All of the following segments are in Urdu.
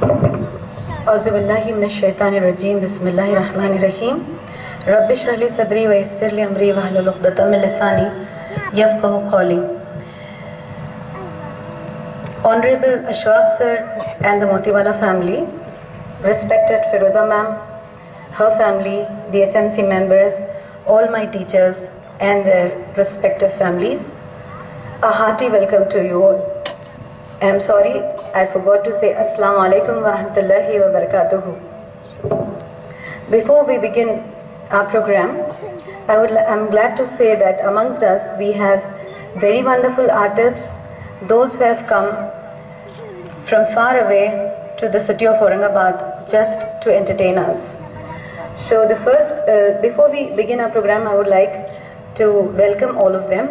أعوذ بالله من الشيطان الرجيم بسم الله الرحمن الرحيم رب اشرح لي صدري ويسر لي أمري واحلل عقدة من لساني يفقهوا قولي. Honorable Ashwaq sir and the Motiwala family, respected Firoza ma'am, her family, the SMC members, all my teachers and their respective families, a hearty welcome to you all. And I'm sorry, I forgot to say Assalamu alaikum wa rahmatullahi wa barakatuhu. Before we begin our program, I'm glad to say that amongst us we have very wonderful artists, those who have come from far away to the city of Aurangabad just to entertain us. So before we begin our program, I would like to welcome all of them.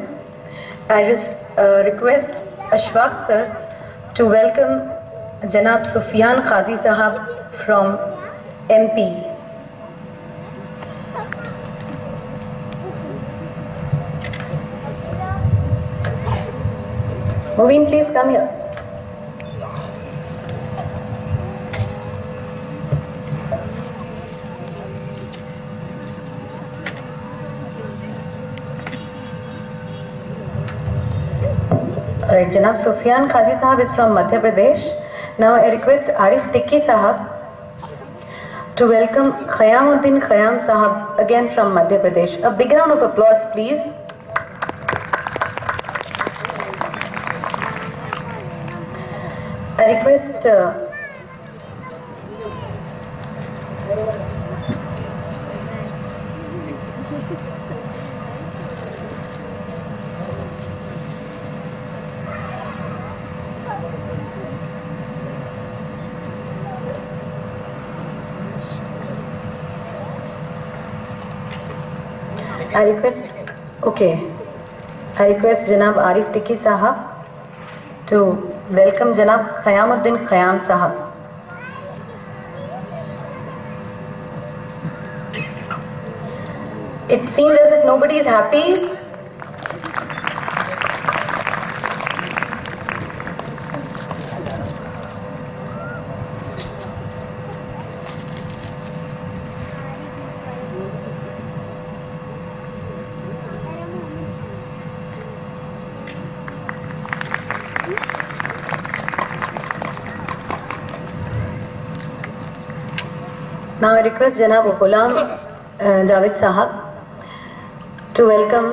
I request Ashwaq sir to welcome Janab Sufyan Qazi Sahab from MP. Moveen, please come here. Alright, Janab Sufyan Qazi Sahab is from Madhya Pradesh. Now I request Arif Tikki Sahab to welcome Khayamuddin Khayam Sahab again from Madhya Pradesh. A big round of applause, please. I request Janab Arif Tikki Sahab to welcome Janab Khayamuddin Khayam Sahab. It seems as if nobody is happy. Now I request Janab Ghulam Javed Sahab to welcome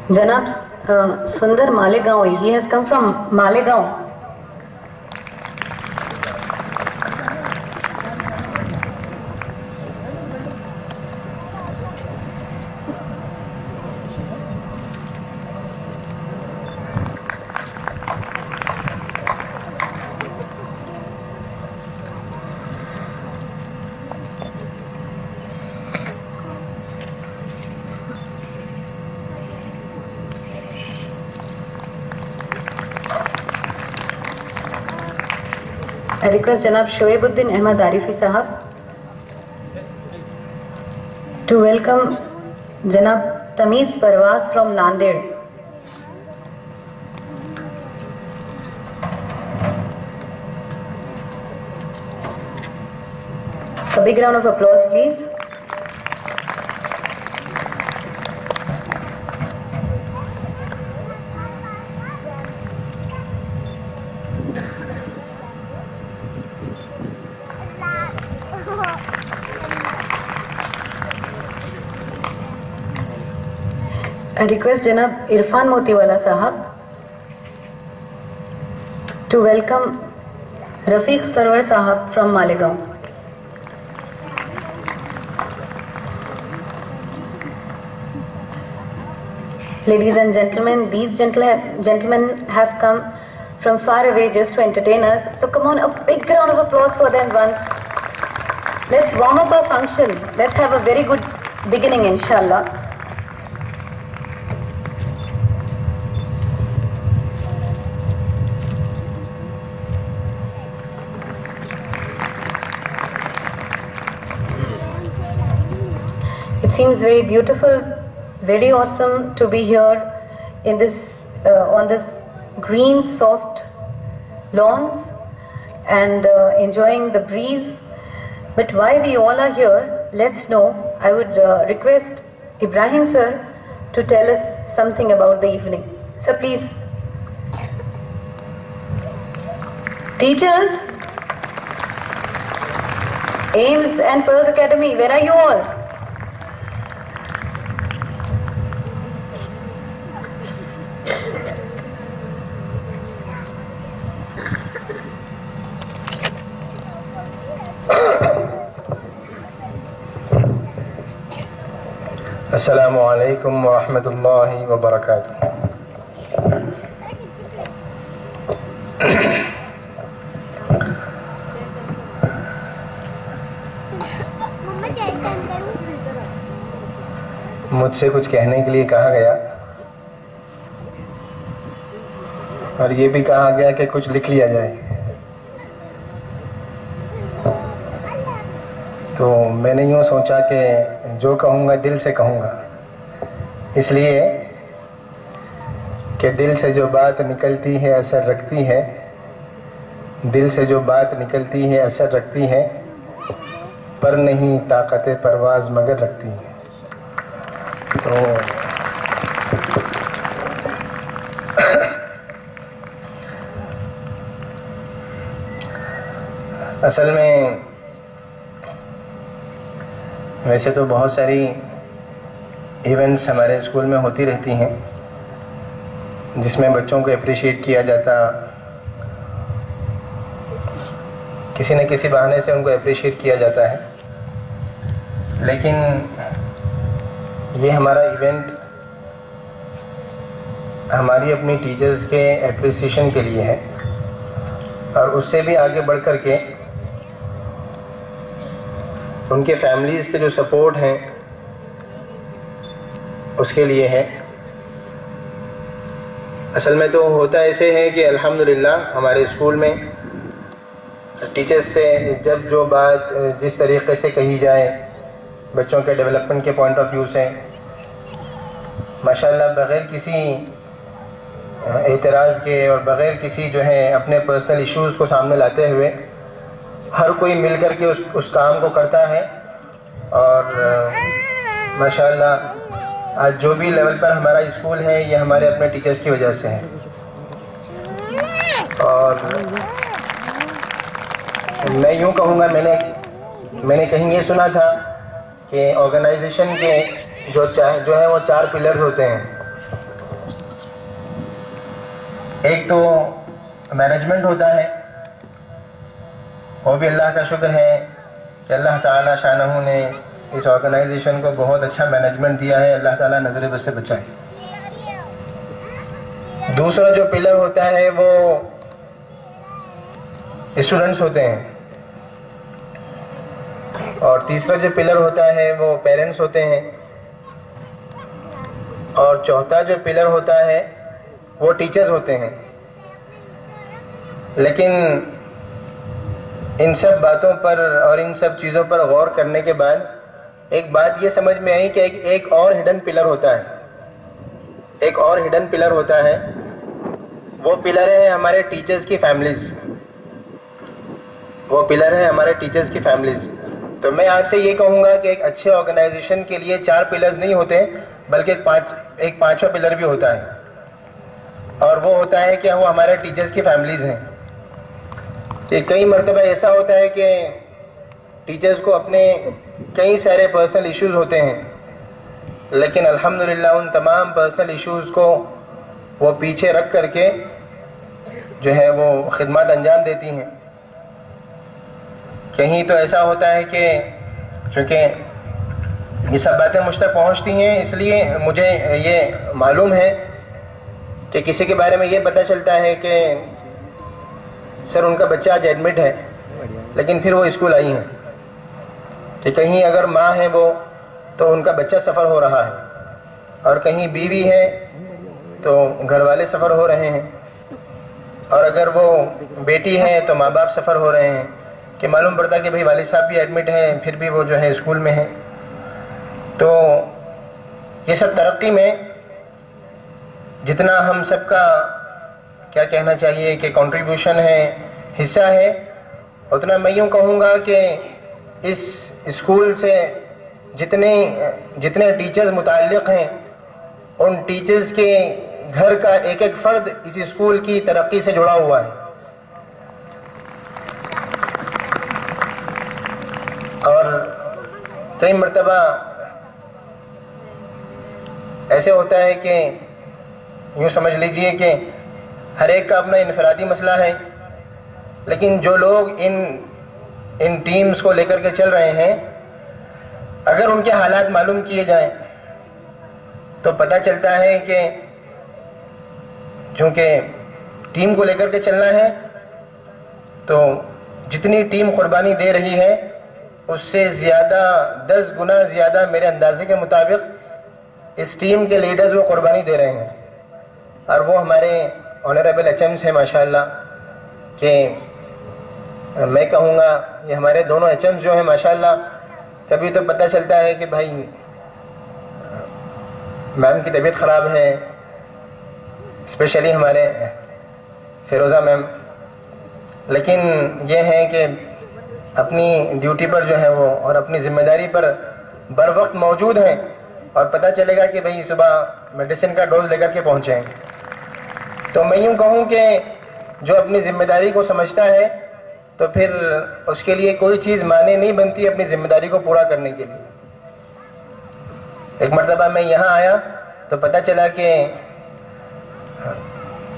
Janab Sundar Malegaon. He has come from Malegaon. I request Janab Shoaibuddin Ahmad Arifi Sahab to welcome Janab Tamiz Parvaz from Nanded. A big round of applause, please. I request Janab Irfan Motiwala Sahab to welcome Rafiq Sarwar Sahab from Malegaon. Ladies and gentlemen, these gentlemen have come from far away just to entertain us. So come on, a big round of applause for them once. Let's warm up our function. Let's have a very good beginning, inshallah. It seems very beautiful, very awesome to be here in this on this green soft lawns and enjoying the breeze. But while we all are here, let's know, I would request Ibrahim sir to tell us something about the evening. Sir, please. Teachers, AIMS and Pearls Academy, where are you all? السلام علیکم ورحمۃ اللہ وبرکاتہ. مجھ سے کچھ کہنے کے لیے کہا گیا اور یہ بھی کہا گیا کہ کچھ لکھ لیا جائے. تو میں نے یوں سوچا کہ جو کہوں گا دل سے کہوں گا، اس لیے کہ دل سے جو بات نکلتی ہے اثر رکھتی ہے، دل سے جو بات نکلتی ہے اثر رکھتی ہے، پر نہیں طاقت پرواز مگر رکھتی ہے. تو اصل میں ویسے تو بہت ساری ایونٹس ہمارے اسکول میں ہوتی رہتی ہیں جس میں بچوں کو اپریشیٹ کیا جاتا، کسی نہ کسی بہانے سے ان کو اپریشیٹ کیا جاتا ہے. لیکن یہ ہمارا ایونٹ ہماری اپنی ٹیچرز کے اپریسیشن کے لیے ہے، اور اس سے بھی آگے بڑھ کر کے ان کے فیملیز کے جو سپورٹ ہیں اس کے لیے ہے. اصل میں تو ہوتا ایسے ہے کہ الحمدللہ ہمارے اسکول میں ٹیچرز سے جب جو بات جس طریقے سے کہی جائے بچوں کے ڈیولپمنٹ کے پوائنٹ آف ویو سے، ماشاءاللہ بغیر کسی اعتراض کے اور بغیر کسی جو ہے اپنے پرسنل ایشوز کو سامنے لاتے ہوئے ہر کوئی مل کر کے اس کام کو کرتا ہے. اور ماشاءاللہ آج جو بھی لیول پر ہمارا اسکول ہے یہ ہمارے اپنے ٹیچرز کی وجہ سے ہے. اور میں یوں کہوں گا، میں نے کہیں یہ سنا تھا کہ آرگنائزیشن کے جو ہے وہ 4 پلرز ہوتے ہیں. ایک تو مینجمنٹ ہوتا ہے، وہ بھی اللہ کا شکر ہے کہ اللہ تعالیٰ شانہ نے اس آرگنائزیشن کو بہت اچھا مینجمنٹ دیا ہے. اللہ تعالیٰ نظر بد سے بچائے. دوسرا جو پلر ہوتا ہے وہ اسٹوڈنٹس ہوتے ہیں، اور تیسرا جو پلر ہوتا ہے وہ پیرنٹس ہوتے ہیں، اور چوتھا جو پلر ہوتا ہے وہ ٹیچرز ہوتے ہیں. لیکن ان سب باتوں پر اور ان سب چیزوں پر غور کرنے کے بعد ایک بات یہ سمجھ میں آئی کہ ایک اور ہڈن پلر ہوتا ہے، ایک اور ہڈن پلر ہوتا ہے. وہ پلر ہے ہمارے ٹیچرز کی فیملیز، وہ پلر ہے ہمارے ٹیچرز کی فیملیز. تو میں آج سے یہ کہوں گا کہ ایک اچھے آرگنائزیشن کے لیے 4 پلرز نہیں ہوتے بلکہ ایک پانچواں پلر بھی ہوتا ہے، اور وہ ہوتا ہے کہ وہ ہمارے ٹیچرز کی فیملیز ہیں. کہ کئی مرتبہ ایسا ہوتا ہے کہ ٹیچرز کو اپنے کئی سارے پرسنل ایشوز ہوتے ہیں، لیکن الحمدللہ ان تمام پرسنل ایشوز کو وہ پیچھے رکھ کر کے جو ہے وہ خدمات انجام دیتی ہیں. کہیں تو ایسا ہوتا ہے کہ چونکہ یہ سب باتیں مجھ تک پہنچتی ہیں، اس لیے مجھے یہ معلوم ہے کہ کسی کے بارے میں یہ پتہ چلتا ہے کہ سر ان کا بچہ آج ایڈمٹ ہے لیکن پھر وہ اسکول آئی ہیں، کہ کہیں اگر ماں ہے وہ تو ان کا بچہ سفر ہو رہا ہے، اور کہیں بیوی ہے تو گھر والے سفر ہو رہے ہیں، اور اگر وہ بیٹی ہے تو ماں باپ سفر ہو رہے ہیں. کہ معلوم پڑتا کہ بھئی والد صاحب بھی ایڈمٹ ہیں پھر بھی وہ جو ہے اسکول میں ہیں. تو یہ سب ترقی میں جتنا ہم سب کا کیا کہنا چاہیے کہ کنٹریبیوشن ہے، حصہ ہے، اتنا میں یوں کہوں گا کہ اس اسکول سے جتنے ٹیچرز متعلق ہیں ان ٹیچرز کے گھر کا ایک ایک فرد اس اسکول کی ترقی سے جڑا ہوا ہے. اور کئی مرتبہ ایسے ہوتا ہے کہ یوں سمجھ لیجئے کہ ہر ایک کا اپنا انفرادی مسئلہ ہے، لیکن جو لوگ ان ٹیمز کو لے کر کے چل رہے ہیں، اگر ان کے حالات معلوم کیے جائیں تو پتہ چلتا ہے کہ چونکہ ٹیم کو لے کر کے چلنا ہے تو جتنی ٹیم قربانی دے رہی ہے اس سے زیادہ 10 گنا زیادہ میرے اندازے کے مطابق اس ٹیم کے لیڈرز وہ قربانی دے رہے ہیں. اور وہ ہمارے آنریبل ایچ ایمس ہیں ماشاءاللہ، کہ میں کہوں گا یہ ہمارے دونوں ایچ ایمس جو ہیں ماشاءاللہ، کبھی تو پتہ چلتا ہے کہ بھائی میم کی طبیعت خراب ہے، اسپیشلی ہمارے فیروزہ میم، لیکن یہ ہے کہ اپنی ڈیوٹی پر جو ہے وہ اور اپنی ذمہ داری پر بر وقت موجود ہیں، اور پتہ چلے گا کہ بھئی صبح میڈیسن کا ڈوز لے کر کے پہنچے ہیں. تو میں یوں کہوں کہ جو اپنی ذمہ داری کو سمجھتا ہے تو پھر اس کے لیے کوئی چیز معنی نہیں بنتی اپنی ذمہ داری کو پورا کرنے کے لیے. ایک مرتبہ میں یہاں آیا تو پتہ چلا کہ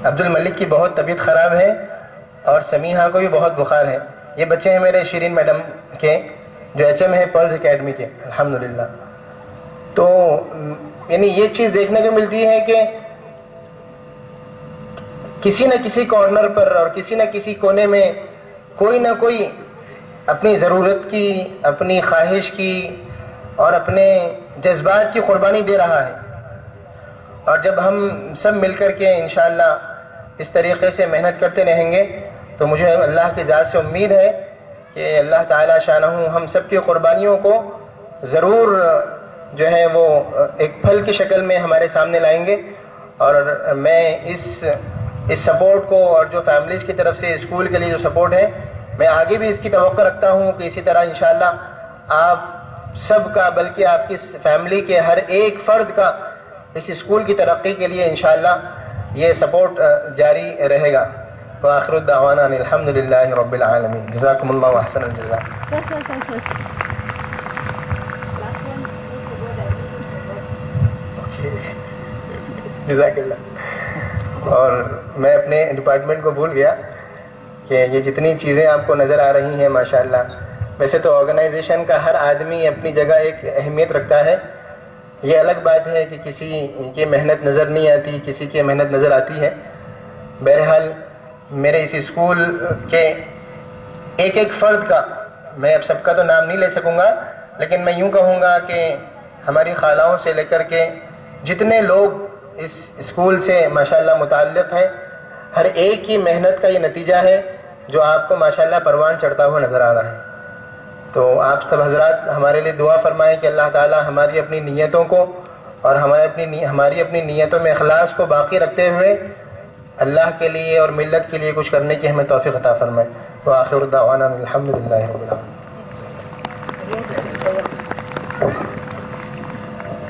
عبد الملک کی بہت طبیعت خراب ہے اور سمیحہ کو بھی بہت بخار ہے. یہ بچے ہیں میرے شیرین میڈم کے جو ایچ ایم ہے پرلز اکیڈمی کے الحمدللہ. تو یعنی یہ چیز دیکھنے کو ملتی ہے کہ کسی نہ کسی کارنر پر اور کسی نہ کسی کونے میں کوئی نہ کوئی اپنی ضرورت کی، اپنی خواہش کی اور اپنے جذبات کی قربانی دے رہا ہے. اور جب ہم سب مل کر کے انشاءاللہ اس طریقے سے محنت کرتے رہیں گے تو مجھے اللہ کی ذات سے امید ہے کہ اللہ تعالی شانہ ہم سب کی قربانیوں کو ضرور جو ہے وہ ایک پھل کی شکل میں ہمارے سامنے لائیں گے. اور میں اس سپورٹ کو اور جو فیملیز کی طرف سے اسکول کے لیے جو سپورٹ ہے، میں آگے بھی اس کی توقع رکھتا ہوں کہ اسی طرح انشاءاللہ آپ سب کا، بلکہ آپ کی فیملی کے ہر ایک فرد کا اس اسکول کی ترقی کے لیے انشاءاللہ یہ سپورٹ جاری رہے گا. وآخر الدعوانا الحمدللہ رب العالمین. جزاکم اللہ احسن الجزاء. جزاک اللہ. اور میں اپنے ڈپارٹمنٹ کو بھول گیا کہ یہ جتنی چیزیں آپ کو نظر آ رہی ہیں ماشاءاللہ، ویسے تو آرگنائزیشن کا ہر آدمی اپنی جگہ ایک اہمیت رکھتا ہے. یہ الگ بات ہے کہ کسی کی محنت نظر نہیں آتی، کسی کی محنت نظر آتی ہے. بہرحال میرے اس اسکول کے ایک ایک فرد کا، میں اب سب کا تو نام نہیں لے سکوں گا، لیکن میں یوں کہوں گا کہ ہماری خالہوں سے لے کر کے جتنے لوگ اس اسکول سے ماشاءاللہ متعلق ہیں، ہر ایک کی محنت کا یہ نتیجہ ہے جو آپ کو ماشاءاللہ پروان چڑھتا ہوا نظر آ رہا ہے. تو آپ سب حضرات ہمارے لیے دعا فرمائیں کہ اللہ تعالی ہماری اپنی نیتوں کو اور ہماری اپنی نیتوں میں اخلاص کو باقی رکھتے ہوئے اللہ کے لیے اور ملت کے لیے کچھ کرنے کی ہمیں توفیق عطا فرمائے. وآخر دعوانا الحمدللہ رب العالمین.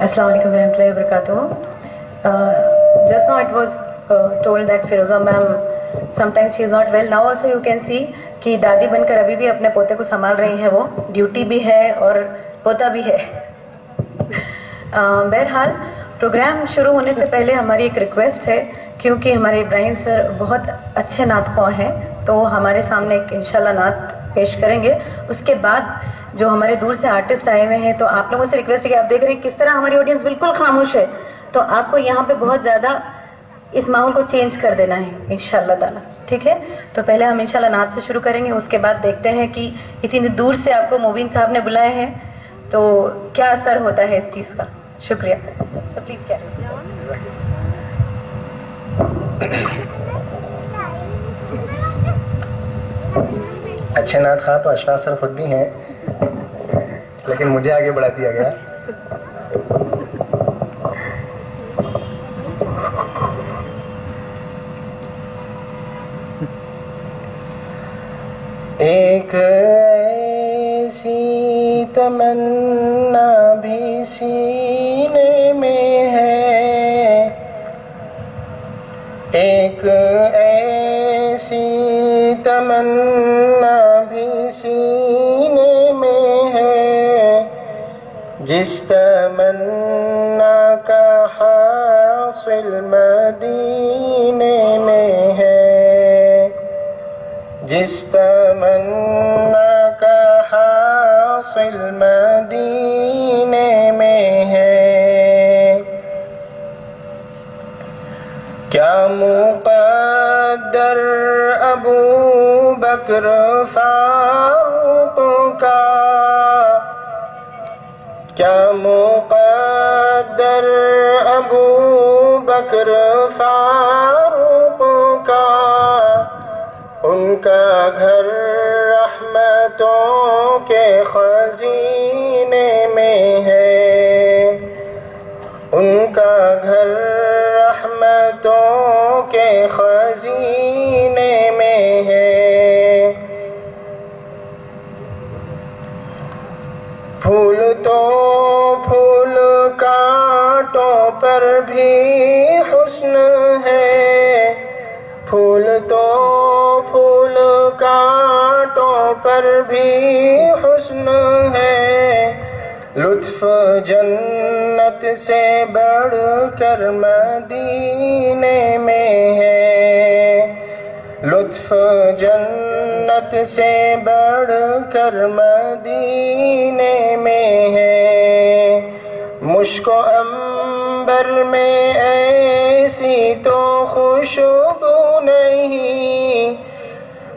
Assalamu alaikum warahmatullahi wabarakatuh. Just now it was told that Firoza ma'am sometimes she is not well. Now also you can see کہ دادی بن کر ابھی بھی اپنے پوتے کو سنبھال رہی ہیں. وہ ڈیوٹی بھی ہے اور پوتا بھی ہے. بہرحال پروگرام شروع ہونے سے پہلے ہماری ایک ریکویسٹ ہے، کیونکہ ہمارے ابراہیم سر بہت اچھے نعت خواں ہیں تو وہ ہمارے سامنے ایک انشاءاللہ نعت پیش کریں گے. اس کے بعد جو ہمارے دور سے آرٹسٹ آئے ہوئے ہیں تو آپ لوگوں سے ریکویسٹ ہے کہ آپ دیکھ رہے ہیں کس طرح ہماری آڈینس بالکل خاموش ہے، تو آپ کو یہاں پہ بہت زیادہ اس ماحول کو چینج کر دینا ہے انشاءاللہ تعالی. ٹھیک ہے، تو پہلے ہم انشاءاللہ نعت سے شروع کریں گے، اس کے بعد دیکھتے ہیں کہ اتنی دور سے آپ کو مبین صاحب نے بلائے ہیں تو کیا اثر ہوتا ہے اس چیز کا. شکریہ. تو پلیز کیا اچھے نعت خواہ تو اشفاق سر خود بھی ہیں، لیکن مجھے آگے بڑھا دیا گیا. ایک ایسی تمنا بھی سینے میں ہے، ایک ایسی تمنا بھی سینے میں ہے، جس تمنا کا حاصل مدینے میں ہے، جس تمنا کا حاصل مدینے میں ہے۔ کیا مقدر ابو بکر فاروق کا، کیا مقدر ابو بکر فاروق کا، ان کا گھر رحمتوں کے خزینے میں ہے، ان کا گھر رحمتوں کے خزینے میں ہے۔ پھول تو پھول کانٹوں پر بھی حسن ہے، پھول تو پھول کانٹوں پر بھی حسن ہے، لطف جنت سے بڑھ کر مدینے میں ہے، لطف جنت سے بڑھ کر مدینے میں ہے۔ مشک و عنبر میں ایسی تو خوشبو نہیں،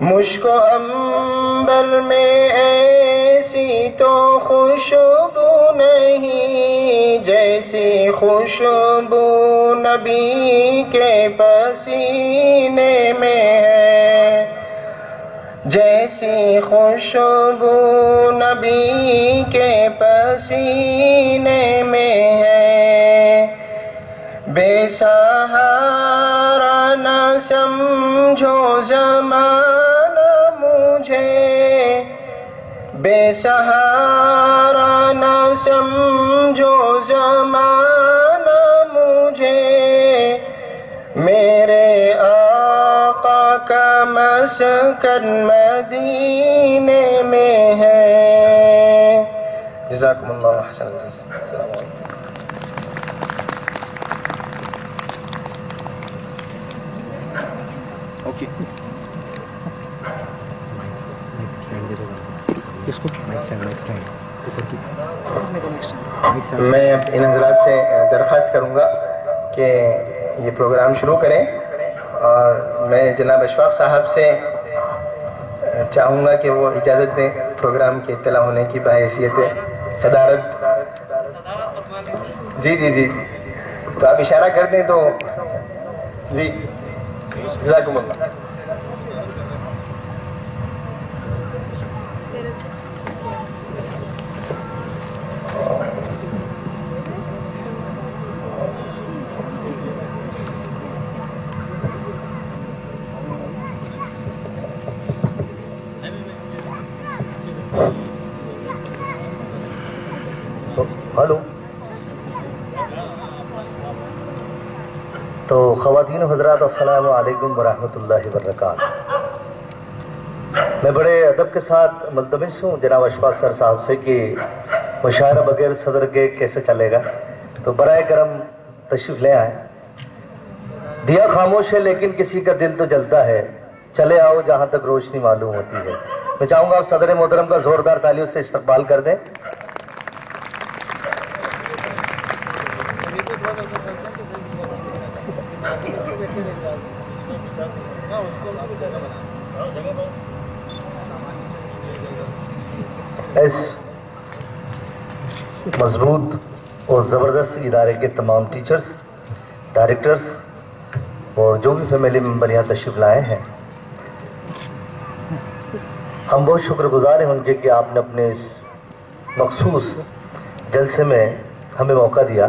مشک و عنبر میں ایسی تو خوشبو نہیں، جیسی خوشبو نبی کے پسینے میں ہے، جیسی خوشبو نبی کے پسینے میں ہے۔ بے سہارا نہ سمجھو زمانہ مجھے، بے سہارا نہ سمجھو زمانہ مجھے، میرے آقا کا مسکن مدینے میں ہے۔ جزاکم اللہ احسن الجزاء۔ السلام علیکم۔ میں ان حضرات سے درخواست کروں گا کہ یہ پروگرام شروع کریں، اور میں جناب اشفاق صاحب سے چاہوں گا کہ وہ اجازت دیں پروگرام کی اطلاع ہونے کی بحیثیت صدارت۔ جی جی جی، تو آپ اشارہ کر دیں تو جی، جزاکم اللہ۔ ہلو، تو خواتین و حضرات السلام علیکم ورحمۃ اللہ وبرکاتہ۔ میں بڑے ادب کے ساتھ ملتمس ہوں جناب اشفاق سر صاحب سے کہ مشاعرہ بغیر صدر کے کیسے چلے گا، تو برائے کرم تشریف لے آئیں۔ دیا خاموش ہے لیکن کسی کا دل تو جلتا ہے، چلے آؤ جہاں تک روشنی معلوم ہوتی ہے۔ میں چاہوں گا آپ صدر محترم کا زوردار تالیوں سے استقبال کر دیں۔ اس مضبوط اور زبردست ادارے کے تمام ٹیچرز، ڈائریکٹرز اور جو بھی فیملی ممبر یہاں تشریف لائے ہیں، ہم بہت شکر گزار ہیں ان کے کہ آپ نے اپنے اس مخصوص جلسے میں ہمیں موقع دیا۔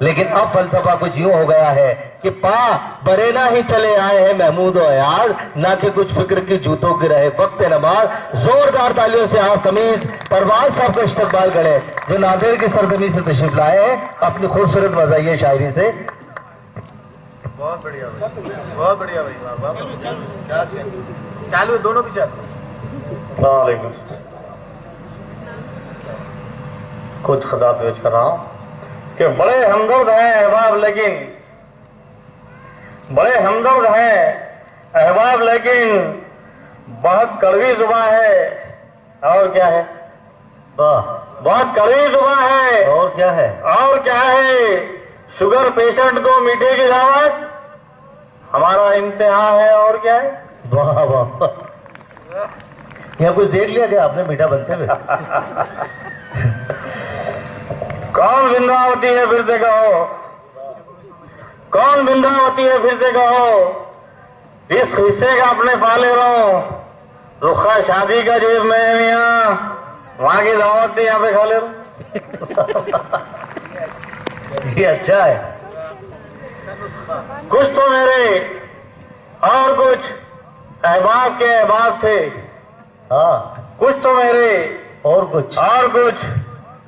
لیکن اب فلسفہ کچھ یوں ہو گیا ہے کہ پا برینا ہی چلے آئے ہیں محمود و ایاز، نہ کہ کچھ فکر کی جوتوں کی رہے وقت نماز۔ زوردار تالیوں سے آپ تمیز پروان صاحب کا استقبال کریں جو ناندیڑ کی سرزمین سے تشریف لائے ہیں اپنی خوبصورت مزاحیہ شاعری سے۔ بہت بڑھیا بہت بڑھیا بھائی، چالو دونوں بھی چالو۔ السلام علیکم۔ کچھ خدا پیش کر رہا ہوں کہ بڑے ہمدرد ہیں احباب، لیکن بڑے ہمدرد ہیں احباب لیکن بہت کڑوی زباں ہے۔ اور کیا ہے؟ بہت کڑوی زباں ہے۔ اور کیا ہے؟ اور کیا ہے؟ شوگر پیشنٹ کو میٹھے کی دعوت ہمارا امتحان ہے۔ اور کیا ہے؟ واہ واہ، یہاں کچھ دیکھ لیا کہ آپ نے میٹھا بنتے ہوئے؟ کون بنداوتی ہے پھر سے کہو، کون بنداوتی ہے پھر سے کہو، اس حصے کا اپنے پالے رہو، رخا شادی کا جیب میں ہے میاں، وہاں کی دعوت تھی یہاں پہ کھا لے رہو۔ یہ اچھا ہے۔ کچھ تو میرے اور کچھ احباب کے احباب تھے، ہاں کچھ تو میرے اور کچھ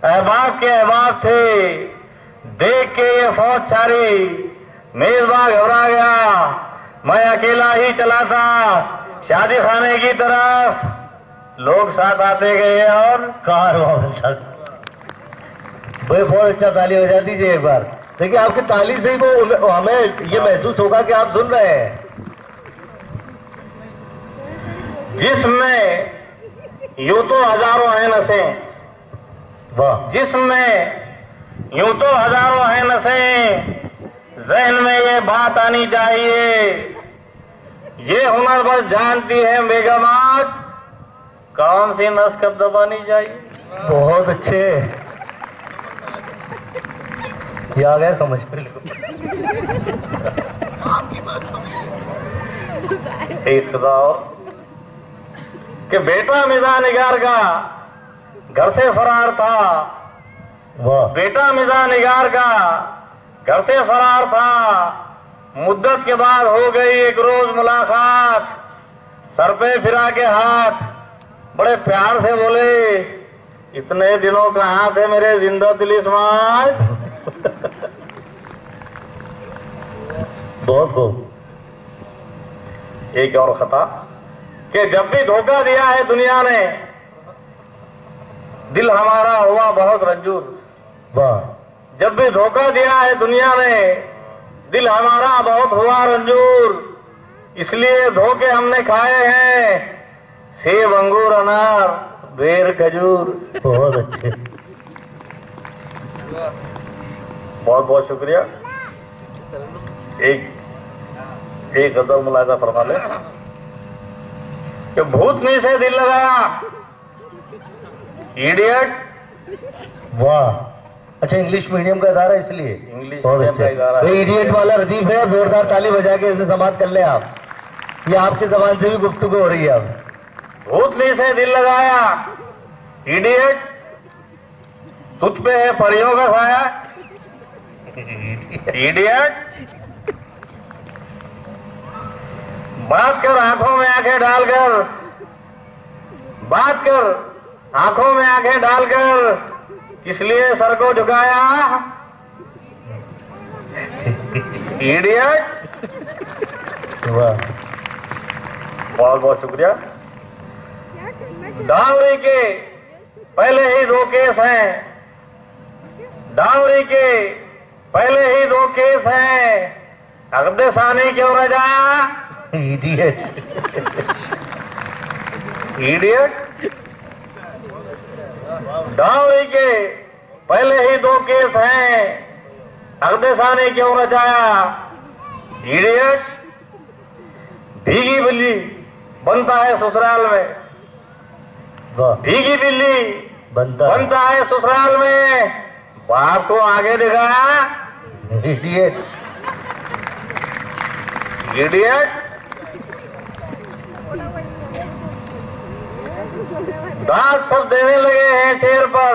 احباب کے احباب تھے، دیکھ کے یہ فوج ساری میزباں گھبرا گیا، میں اکیلا ہی چلا تھا شادی خانے کی طرف، لوگ ساتھ آتے گئے اور کار بھائی بہت اچھا تالی ہو جاتی جی ایک بار۔ دیکھیے آپ کی تالی سے ہی وہ ہمیں یہ محسوس ہوگا کہ آپ سن رہے ہیں۔ جس میں یوں تو ہزاروں ہیں نسیں، جس میں یوں تو ہزاروں ہیں نسیں، ذہن میں یہ بات آنی چاہیے، یہ ہنر بس جانتی ہے بیگمات، کون سی نس کب دبانی چاہیے۔ بہت اچھے، یہ آ گئے سمجھ پہ ایک خدا کہ بیٹا مزاح نگار کا گھر سے فرار تھا، بیٹا مزاح نگار کا گھر سے فرار تھا، مدت کے بعد ہو گئی ایک روز ملاقات، سر پہ پھرا کے ہاتھ بڑے پیار سے بولے، اتنے دنوں کہاں تھے میرے زندہ دل اسماعیل۔ بہت خوب۔ ایک اور خطا کہ جب بھی دھوکہ دیا ہے دنیا نے، دل ہمارا ہوا بہت رنجور، جب بھی دھوکہ دیا ہے دنیا نے، دل ہمارا بہت ہوا رنجور، اس لیے دھوکے ہم نے کھائے ہیں، سیب انگور انار بیر کھجور۔ بہت اچھے، بہت بہت شکریہ۔ ایک غزل ملاحظہ فرما لیں کہ بھوتنی سے دل لگایا، ایڈیٹ۔ واہ، اچھا انگلش میڈیم کا ادارہ اس لیے بہت اچھا۔ ایڈیٹ والا ردیف ہے، زوردار تالی بجا کے اسے سماعت کر لیں آپ، یہ آپ کی زبان سے بھی گفتگو ہو رہی ہے اب۔ بھوتنی سے دل لگایا، ایڈیٹ، تجھ پہ ہے پریوں کا سایہ، ایڈیٹ، بات کر آنکھوں میں آنکھیں ڈال کر، بات کر آنکھوں میں آنکھیں ڈال کر، کس لیے سر کو جھکایا، ایڈیٹ۔ بہت بہت شکریہ۔ ڈاوری کے پہلے ہی 2 کیس ہیں، ڈاوری کے پہلے ہی 2 کیس ہیں، عقد ثانی کیوں نہ جایا، ایڈیٹ۔ ایڈیٹ، ڈاوری کے پہلے ہی 2 کیس ہیں، عقد ثانی کیوں نہ جایا، ایڈیٹ۔ بھیگی بلی بنتا ہے سسرال میں، بھیگی بلی بنتا ہے سسرال میں، باپ کو آگے دکھایا، ایڈیٹ۔ ایڈیٹ، دانت سب دینے لگے ہیں شیر پر،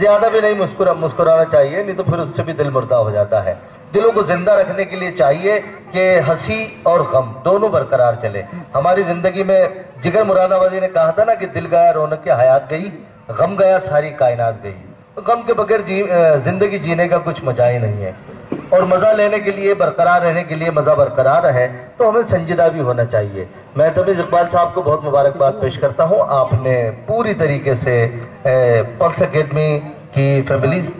زیادہ بھی نہیں مسکرانا چاہیے, نہیں تو پھر اس سے بھی دل مردہ ہو جاتا ہے. دلوں کو زندہ رکھنے کے لیے چاہیے کہ ہنسی اور غم دونوں برقرار چلے. ہماری زندگی میں جگر مراد آبادی نے کہا تھا نا کہ دل گیا رونق حیات گئی, غم گیا ساری کائنات گئی. غم کے بغیر زندگی جینے کا کچھ مزہ ہی نہیں ہے. اور مزہ لینے کے لیے, برقرار رہنے کے لیے, مزہ برقرار ہے تو ہمیں سنجیدہ بھی ہونا چاہیے. میں تمیز اقبال صاحب کو بہت مبارکباد پیش کرتا ہوں. آپ نے پوری طریقے سے پلس اکیڈمی کی فیملیز,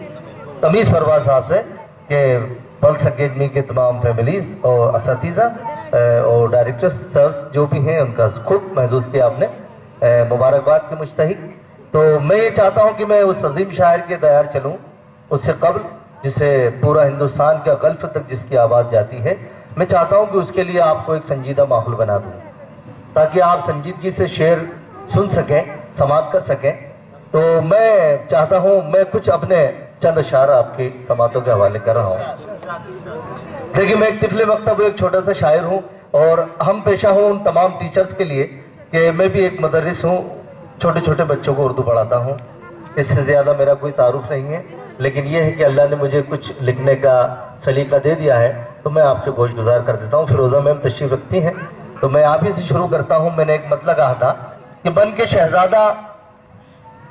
تمیز پرواز صاحب سے کہ پلس اکیڈمی کے تمام فیملیز اور اساتذہ اور ڈائریکٹر سرز جو بھی ہیں ان کا خوب محظوظ کیا آپ نے, مبارکباد کے مستحق. تو میں یہ چاہتا ہوں کہ میں اس عظیم شاعر کے دیار چلوں اس سے قبل, جسے پورا ہندوستان کا غلف تک جس کی آواز جاتی ہے. میں چاہتا ہوں کہ اس کے لیے آپ کو ایک سنجیدہ ماحول بنا دوں تاکہ آپ سنجیدگی سے شعر سن سکیں, سماعت کر سکیں. تو میں چاہتا ہوں میں کچھ اپنے چند اشعار آپ کی سماعتوں کے حوالے کر رہا ہوں. دیکھیے میں ایک طفل مکتب ایک چھوٹا سا شاعر ہوں اور ہم پیشہ ہوں ان تمام ٹیچرز کے لیے کہ میں بھی ایک مدرس ہوں, چھوٹے چھوٹے بچوں کو اردو پڑھاتا ہوں. اس سے زیادہ میرا کوئی تعارف نہیں ہے, لیکن یہ ہے کہ اللہ نے مجھے کچھ لکھنے کا سلیقہ دے دیا ہے تو میں آپ کے گوش گزار کر دیتا ہوں. فیروزہ میم تشریف رکھتی ہیں تو میں آپ ہی سے شروع کرتا ہوں. میں نے ایک مطلب کہا تھا کہ بن کے شہزادہ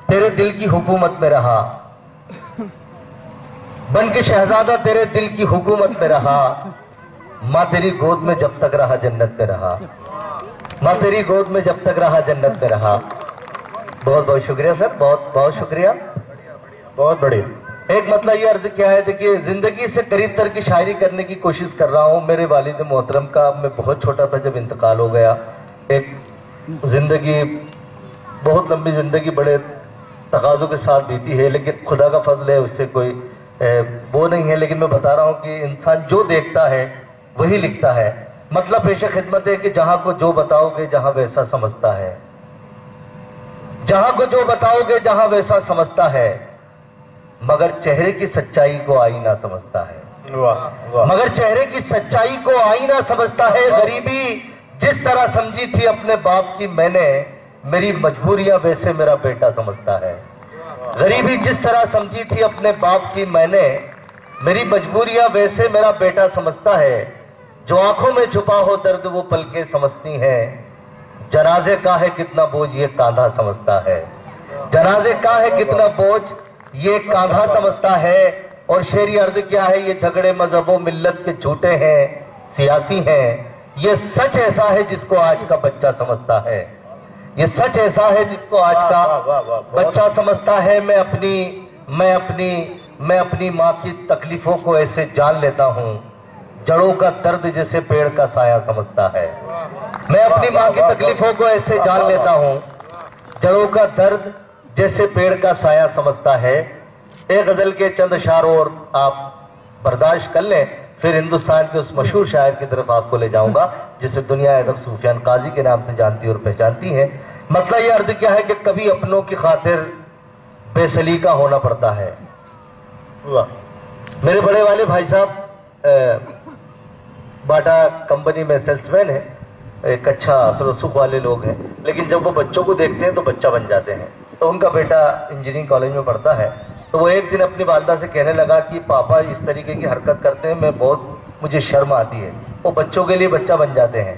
تیرے دل کی حکومت میں رہا, بن کے شہزادہ تیرے دل کی حکومت میں رہا, ماں تیری گود میں جب تک رہا جنت میں رہا, ماں تیری گود میں جب تک رہا جنت میں رہا. بہت بہت شکریہ سر, بہت بہت شکریہ, بہت بڑی. ایک مطلب یہ عرض کیا ہے کہ زندگی سے قریب تر کی شاعری کرنے کی کوشش کر رہا ہوں. میرے والد محترم کا میں بہت چھوٹا تھا جب انتقال ہو گیا. ایک زندگی, بہت لمبی زندگی بڑے تقاضوں کے ساتھ بیتی ہے, لیکن خدا کا فضل ہے, اس سے کوئی وہ نہیں ہے. لیکن میں بتا رہا ہوں کہ انسان جو دیکھتا ہے وہی لکھتا ہے. مطلب پیش خدمت ہے کہ جہاں کو جو بتاؤ گے جہاں ویسا سمجھتا ہے, جہاں کو جو بتاؤ گے جہاں ویسا سمجھتا ہے, مگر چہرے کی سچائی کو آئینہ سمجھتا ہے, مگر چہرے کی سچائی کو آئینہ سمجھتا ہے. غریبی جس طرح سمجھی تھی اپنے باپ کی میں نے, میری مجبوریاں ویسے میرا بیٹا سمجھتا ہے. غریبی جس طرح سمجھی تھی اپنے باپ کی میں نے, میری مجبوریاں ویسے میرا بیٹا سمجھتا ہے. جو آنکھوں میں چھپا ہو درد وہ پلکیں سمجھتی ہیں, جنازے کا ہے کتنا بوجھ یہ کاندھا سمجھتا ہے, جنازے کا ہے کتنا بوجھ یہ کاندھا سمجھتا ہے. اور شعری عرض کیا ہے, یہ جھگڑے مذہب و ملت کے جھوٹے ہیں, سیاسی ہیں, یہ سچ ایسا ہے جس کو آج کا بچہ سمجھتا ہے, یہ سچ ایسا ہے جس کو آج کا بچہ سمجھتا ہے. میں اپنی ماں کی تکلیفوں کو ایسے جان لیتا ہوں, جڑوں کا درد جیسے پیڑ کا سایہ سمجھتا ہے. میں اپنی ماں کی تکلیفوں کو ایسے جان لیتا ہوں, جڑوں کا درد جیسے پیڑ کا سایہ سمجھتا ہے. ایک غزل کے چند اشعار اور آپ برداشت کر لیں, پھر ہندوستان کے اس مشہور شاعر کی طرف آپ کو لے جاؤں گا جسے دنیا ادب سفیان قاضی کے نام سے جانتی اور پہچانتی ہے. مطلب یہ عرض کیا ہے کہ کبھی اپنوں کی خاطر بے سلیقہ ہونا پڑتا ہے. میرے بڑے والے بھائی صاحب باٹا کمپنی میں سیلس مین ہیں, ایک اچھا اثر و سکھ والے لوگ ہیں, لیکن جب وہ بچوں کو دیکھتے ہیں تو بچہ بن جاتے ہیں. تو ان کا بیٹا انجینئرنگ کالج میں پڑھتا ہے, تو وہ ایک دن اپنی والدہ سے کہنے لگا کہ پاپا اس طریقے کی حرکت کرتے ہیں, مجھے شرم آتی ہے. وہ بچوں کے لیے بچہ بن جاتے ہیں,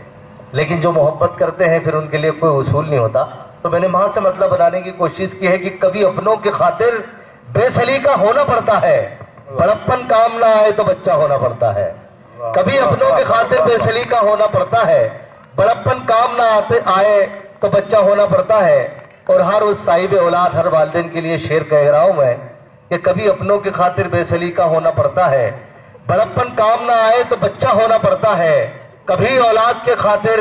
لیکن جو محبت کرتے ہیں پھر ان کے لیے کوئی اصول نہیں ہوتا. تو میں نے وہاں سے مطلب بنانے کی کوشش کی ہے کہ کبھی اپنوں کی خاطر بے سلیقہ ہونا پڑتا ہے, بڑپن کام نہ آئے تو بچہ ہونا پڑتا ہے. کبھی اپنوں کی خاطر بے سلیقہ ہونا پڑتا ہے, بڑپن کام نہ آئے تو بچہ ہونا پڑتا ہے. اور ہر اس صاحب اولاد, ہر والدین کے لیے شعر کہہ رہا ہوں میں کہ کبھی اپنوں کی خاطر بے سلیقہ ہونا پڑتا ہے, بڑپن کام نہ آئے تو بچہ ہونا پڑتا ہے. کبھی اولاد کے خاطر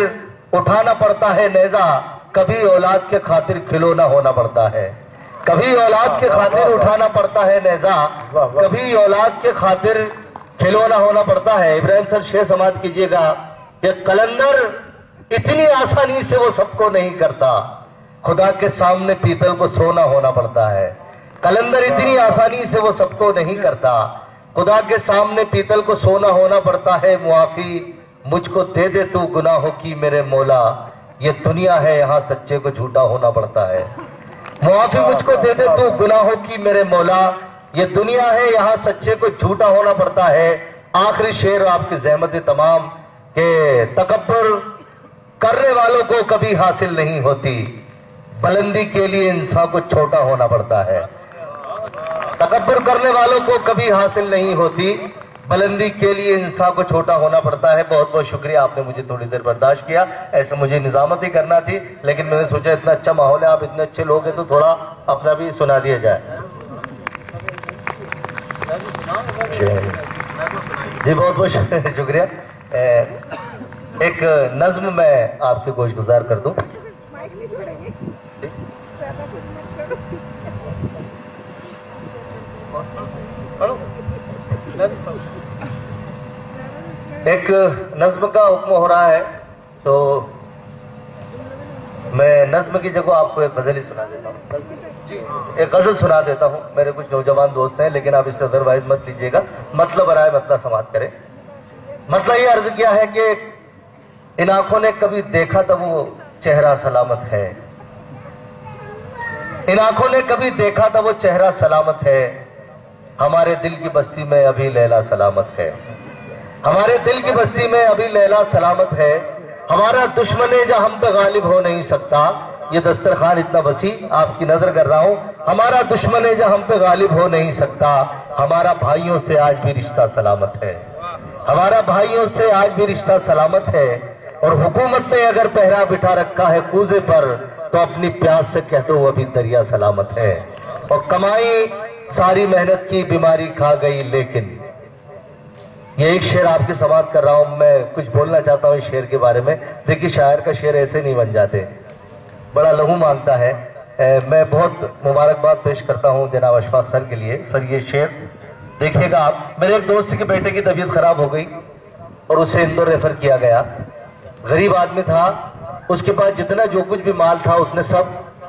اٹھانا پڑتا ہے نیزہ, کبھی اولاد کے خاطر کھلونا ہونا پڑتا ہے. کبھی اولاد کے خاطر اٹھانا پڑتا ہے نیزہ, کبھی اولاد کے خاطر کھلونا ہونا پڑتا ہے. ابراہیم سر شعر سماعت کیجیے گا کہ قلندر اتنی آسانی سے وہ سب کو نہیں کرتا, خدا کے سامنے پیتل کو سونا ہونا پڑتا ہے. قلندر اتنی آسانی سے وہ سب کو نہیں کرتا, خدا کے سامنے پیتل کو سونا ہونا پڑتا ہے. معافی مجھ کو دے دے تو گناہوں کی میرے مولا, یہ دنیا ہے یہاں سچے کو جھوٹا ہونا پڑتا ہے. معافی مجھ کو دے دے تو گناہوں کی میرے مولا، یہ دنیا ہے یہاں سچے کو جھوٹا ہونا پڑتا ہے۔ آخری شعر آپ کی زحمت تمام کہ تکبر کرنے والوں کو کبھی حاصل نہیں ہوتی، بلندی کے لیے انسان کو چھوٹا ہونا پڑتا ہے۔ تکبر کرنے والوں کو کبھی حاصل نہیں ہوتی، بلندی کے لیے انسان کو چھوٹا ہونا پڑتا ہے۔ بہت بہت شکریہ، آپ نے مجھے تھوڑی دیر برداشت کیا، ایسے مجھے نظامت ہی کرنا تھی، لیکن میں نے سوچا اتنا اچھا ماحول ہے، آپ اتنے اچھے لوگ ہیں تو تھوڑا اپنا بھی سنا دیا جائے۔ جی بہت بہت شکریہ۔ ایک نظم میں آپ سے گوش گزار کر دوں۔ ایک نظم کا حکم ہو رہا ہے تو میں نظم کی جگہ آپ کو ایک غزل ہی سنا دیتا ہوں، ایک غزل سنا دیتا ہوں۔ میرے کچھ نوجوان دوست ہیں لیکن آپ اس سے ادروائز مت لیجیے گا، مطلب برائے مطلب سماعت کریں۔ مطلب یہ عرض کیا ہے کہ ان آنکھوں نے کبھی دیکھا تھا وہ چہرہ سلامت ہے، ان آنکھوں نے کبھی دیکھا تھا وہ چہرہ سلامت ہے، ہمارے دل کی بستی میں ابھی لیلا سلامت ہے، ہمارے دل کی بستی میں ابھی لیلا سلامت ہے، ہمارا دشمن ہے جہاں ہم پہ غالب ہو نہیں سکتا، یہ دسترخوان اتنا وسیع آپ کی نظر کر رہا ہوں، ہمارا دشمن ہے جہاں ہم پہ غالب ہو نہیں سکتا، ہمارا بھائیوں سے آج بھی رشتہ سلامت ہے، ہمارا بھائیوں سے آج بھی رشتہ سلامت ہے، اور حکومت نے اگر پہرا بٹھا رکھا ہے کوزے پر تو اپنی پیاس سے کہہ دو ابھی دریا سلامت ہے، اور کمائی ساری محنت کی بیماری کھا گئی لیکن یہ ایک شعر آپ کی سماعت کر رہا ہوں، میں کچھ بولنا چاہتا ہوں اس شعر کے بارے میں۔ دیکھیے شاعر کا شعر ایسے نہیں بن جاتے، بڑا لہو مانگتا ہے۔ میں بہت مبارکباد پیش کرتا ہوں جناب اشفاق سر کے لیے۔ سر یہ شعر دیکھیے گا آپ، میرے ایک دوست کے بیٹے کی طبیعت خراب ہو گئی اور اسے اندور ریفر کیا گیا، غریب آدمی تھا، اس کے پاس جتنا جو کچھ بھی مال تھا اس نے سب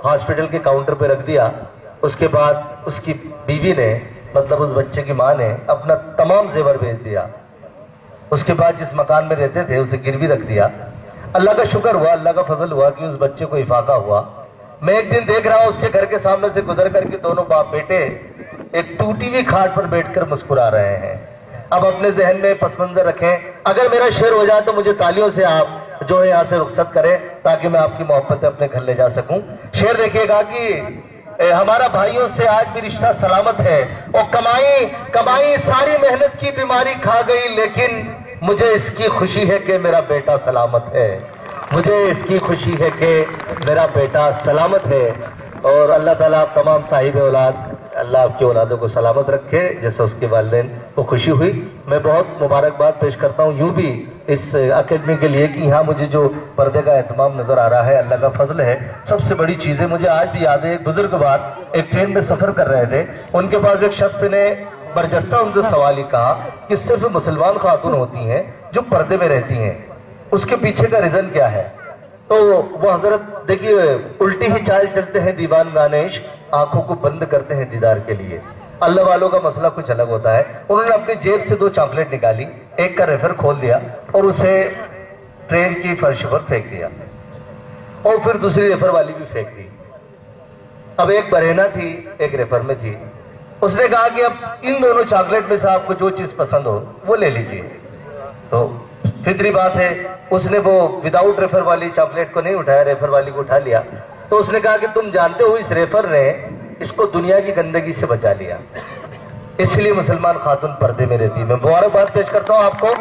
ہاسپٹل کے کاؤنٹر پہ رکھ دیا۔ اس کے بعد اس کی بیوی نے، مطلب اس بچے کی ماں نے اپنا تمام زیور بیچ دیا، اس کے بعد جس مکان میں رہتے تھے اسے گروی رکھ دیا۔ اللہ کا شکر ہوا، اللہ کا فضل ہوا کہ اس بچے کو افاقہ ہوا۔ میں ایک دن دیکھ رہا ہوں اس کے گھر کے سامنے سے گزر کر کے دونوں باپ بیٹے ایک ٹوٹی ہوئی کھاٹ پر بیٹھ کر مسکرا رہے ہیں۔ اب اپنے ذہن میں پس منظر رکھیں، اگر میرا شعر ہو جائے تو مجھے تالیوں سے آپ جو ہے یہاں سے رخصت کریں تاکہ میں آپ کی محبتیں اپنے گھر لے جا سکوں۔ شعر دیکھیے گا کہ ہمارا بھائیوں سے آج بھی رشتہ سلامت ہے، اور کمائی ساری محنت کی بیماری کھا گئی لیکن مجھے اس کی خوشی ہے کہ میرا بیٹا سلامت ہے، مجھے اس کی خوشی ہے کہ میرا بیٹا سلامت ہے، اور اللہ تعالیٰ تمام صاحب اولاد اللہ آپ کی اولادوں کو سلامت رکھے جیسے اس کے والدین کو خوشی ہوئی۔ میں بہت مبارکباد پیش کرتا ہوں یوں بھی اس اکیڈمی کے لیے کہ یہاں مجھے جو پردے کا اہتمام نظر آ رہا ہے اللہ کا فضل ہے۔ سب سے بڑی چیز ہے، مجھے آج بھی یاد ہے، ایک بزرگ بات ایک ٹرین میں سفر کر رہے تھے، ان کے پاس ایک شخص نے برجستہ ان سے سوال ہی کہا کہ صرف مسلمان خاتون ہوتی ہیں جو پردے میں رہتی ہیں، اس کے پیچھے کا ریزن کیا ہے؟ تو وہ حضرت دیکھیے الٹی ہی چال چلتے ہیں دیوان گانے عشق، آنکھوں کو بند کرتے ہیں دیدار کے لیے۔ اللہ والوں کا مسئلہ کچھ الگ ہوتا ہے۔ انہوں نے اپنی جیب سے 2 چاکلیٹ نکالی، ایک کا ریفر کھول دیا اور اسے ٹرین کی فرش پر پھینک دیا، اور پھر دوسری ریفر والی بھی پھینک دی۔ اب ایک برینا تھی ایک ریفر میں تھی، اس نے کہا کہ اب ان دونوں چاکلیٹ میں سے آپ کو جو چیز پسند ہو وہ لے لیجئے۔ تو فطری بات ہے اس نے وہ وداؤٹ ریفر والی چاکلیٹ کو نہیں اٹھایا، ریفر والی کو اٹھا لیا۔ تو اس نے کہا کہ تم جانتے ہو اس ریفر نے اس کو دنیا کی گندگی سے بچا لیا، اس لیے مسلمان خاتون پردے میں رہتی ہے۔ میں مبارکباد پیش کرتا ہوں آپ کو۔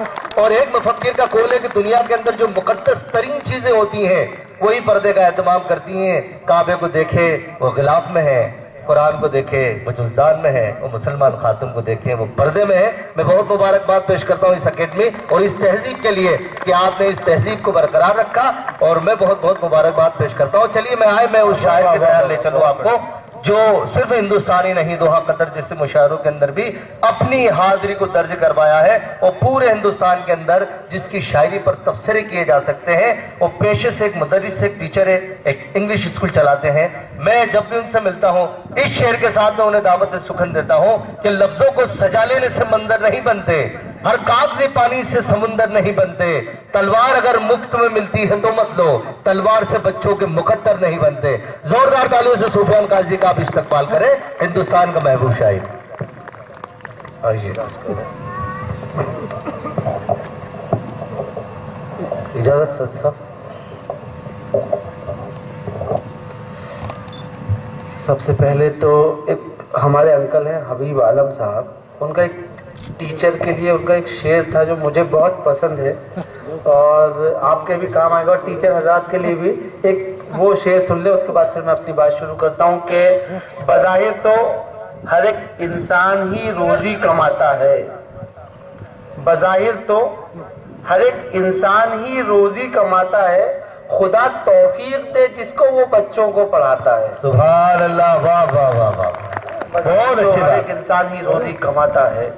اور ایک مفکر کا قول ہے کہ دنیا کے اندر جو مقدس ترین چیزیں ہوتی ہیں وہی پردے کا اہتمام کرتی ہیں۔ کعبے کو دیکھے وہ غلاف میں ہے، قرآن کو دیکھے وہ جزدان میں ہے، اور مسلمان خاتون کو دیکھیں وہ پردے میں ہے۔ میں بہت مبارکباد پیش کرتا ہوں اس اکیڈمی اور اس تہذیب کے لیے کہ آپ نے اس تہذیب کو برقرار رکھا، اور میں بہت بہت مبارکباد پیش کرتا ہوں۔ چلیے میں اس شاعر کے بیان لے چلوں آپ کو جو صرف ہندوستانی نہیں، دوحہ قطر جیسے مشاعروں کے اندر بھی اپنی حاضری کو درج کروایا ہے، اور پورے ہندوستان کے اندر جس کی شاعری پر تبصرے کیے جا سکتے ہیں۔ وہ پیشے سے ایک مدرس، ایک ٹیچر ہے، ایک انگلش اسکول چلاتے ہیں۔ میں جب بھی ان سے ملتا ہوں اس شعر کے ساتھ میں انہیں دعوت سخن دیتا ہوں کہ لفظوں کو سجا لینے سے منظر نہیں بنتے، ہر کاغذی پانی سے سمندر نہیں بنتے، تلوار اگر مفت میں ملتی ہے تو مت لو، تلوار سے بچوں کے مقدر نہیں بنتے۔ زوردار تالیوں سے سفیان قاضی کا آپ استقبال کریں، ہندوستان کا محبوب شاعر۔ آئیے اجازت صاحب۔ سب سے پہلے تو ایک ہمارے انکل ہیں حبیب عالم صاحب، ان کا ایک ٹیچر کے لیے ان کا ایک شعر تھا جو مجھے بہت پسند ہے اور آپ کے بھی کام آئے گا، اور ٹیچر حضرات کے لیے بھی ایک وہ شعر سن لیں، اس کے بعد پھر میں اپنی بات شروع کرتا ہوں کہ بظاہر تو ہر ایک انسان ہی روزی کماتا ہے، بظاہر تو ہر ایک انسان ہی روزی کماتا ہے، خدا توفیق دے جس کو وہ بچوں کو پڑھاتا ہے۔ سبحان اللہ، واہ واہ واہ واہ، بہت اچھی ہر ایک بات۔ انسان ہی روزی کماتا ہے،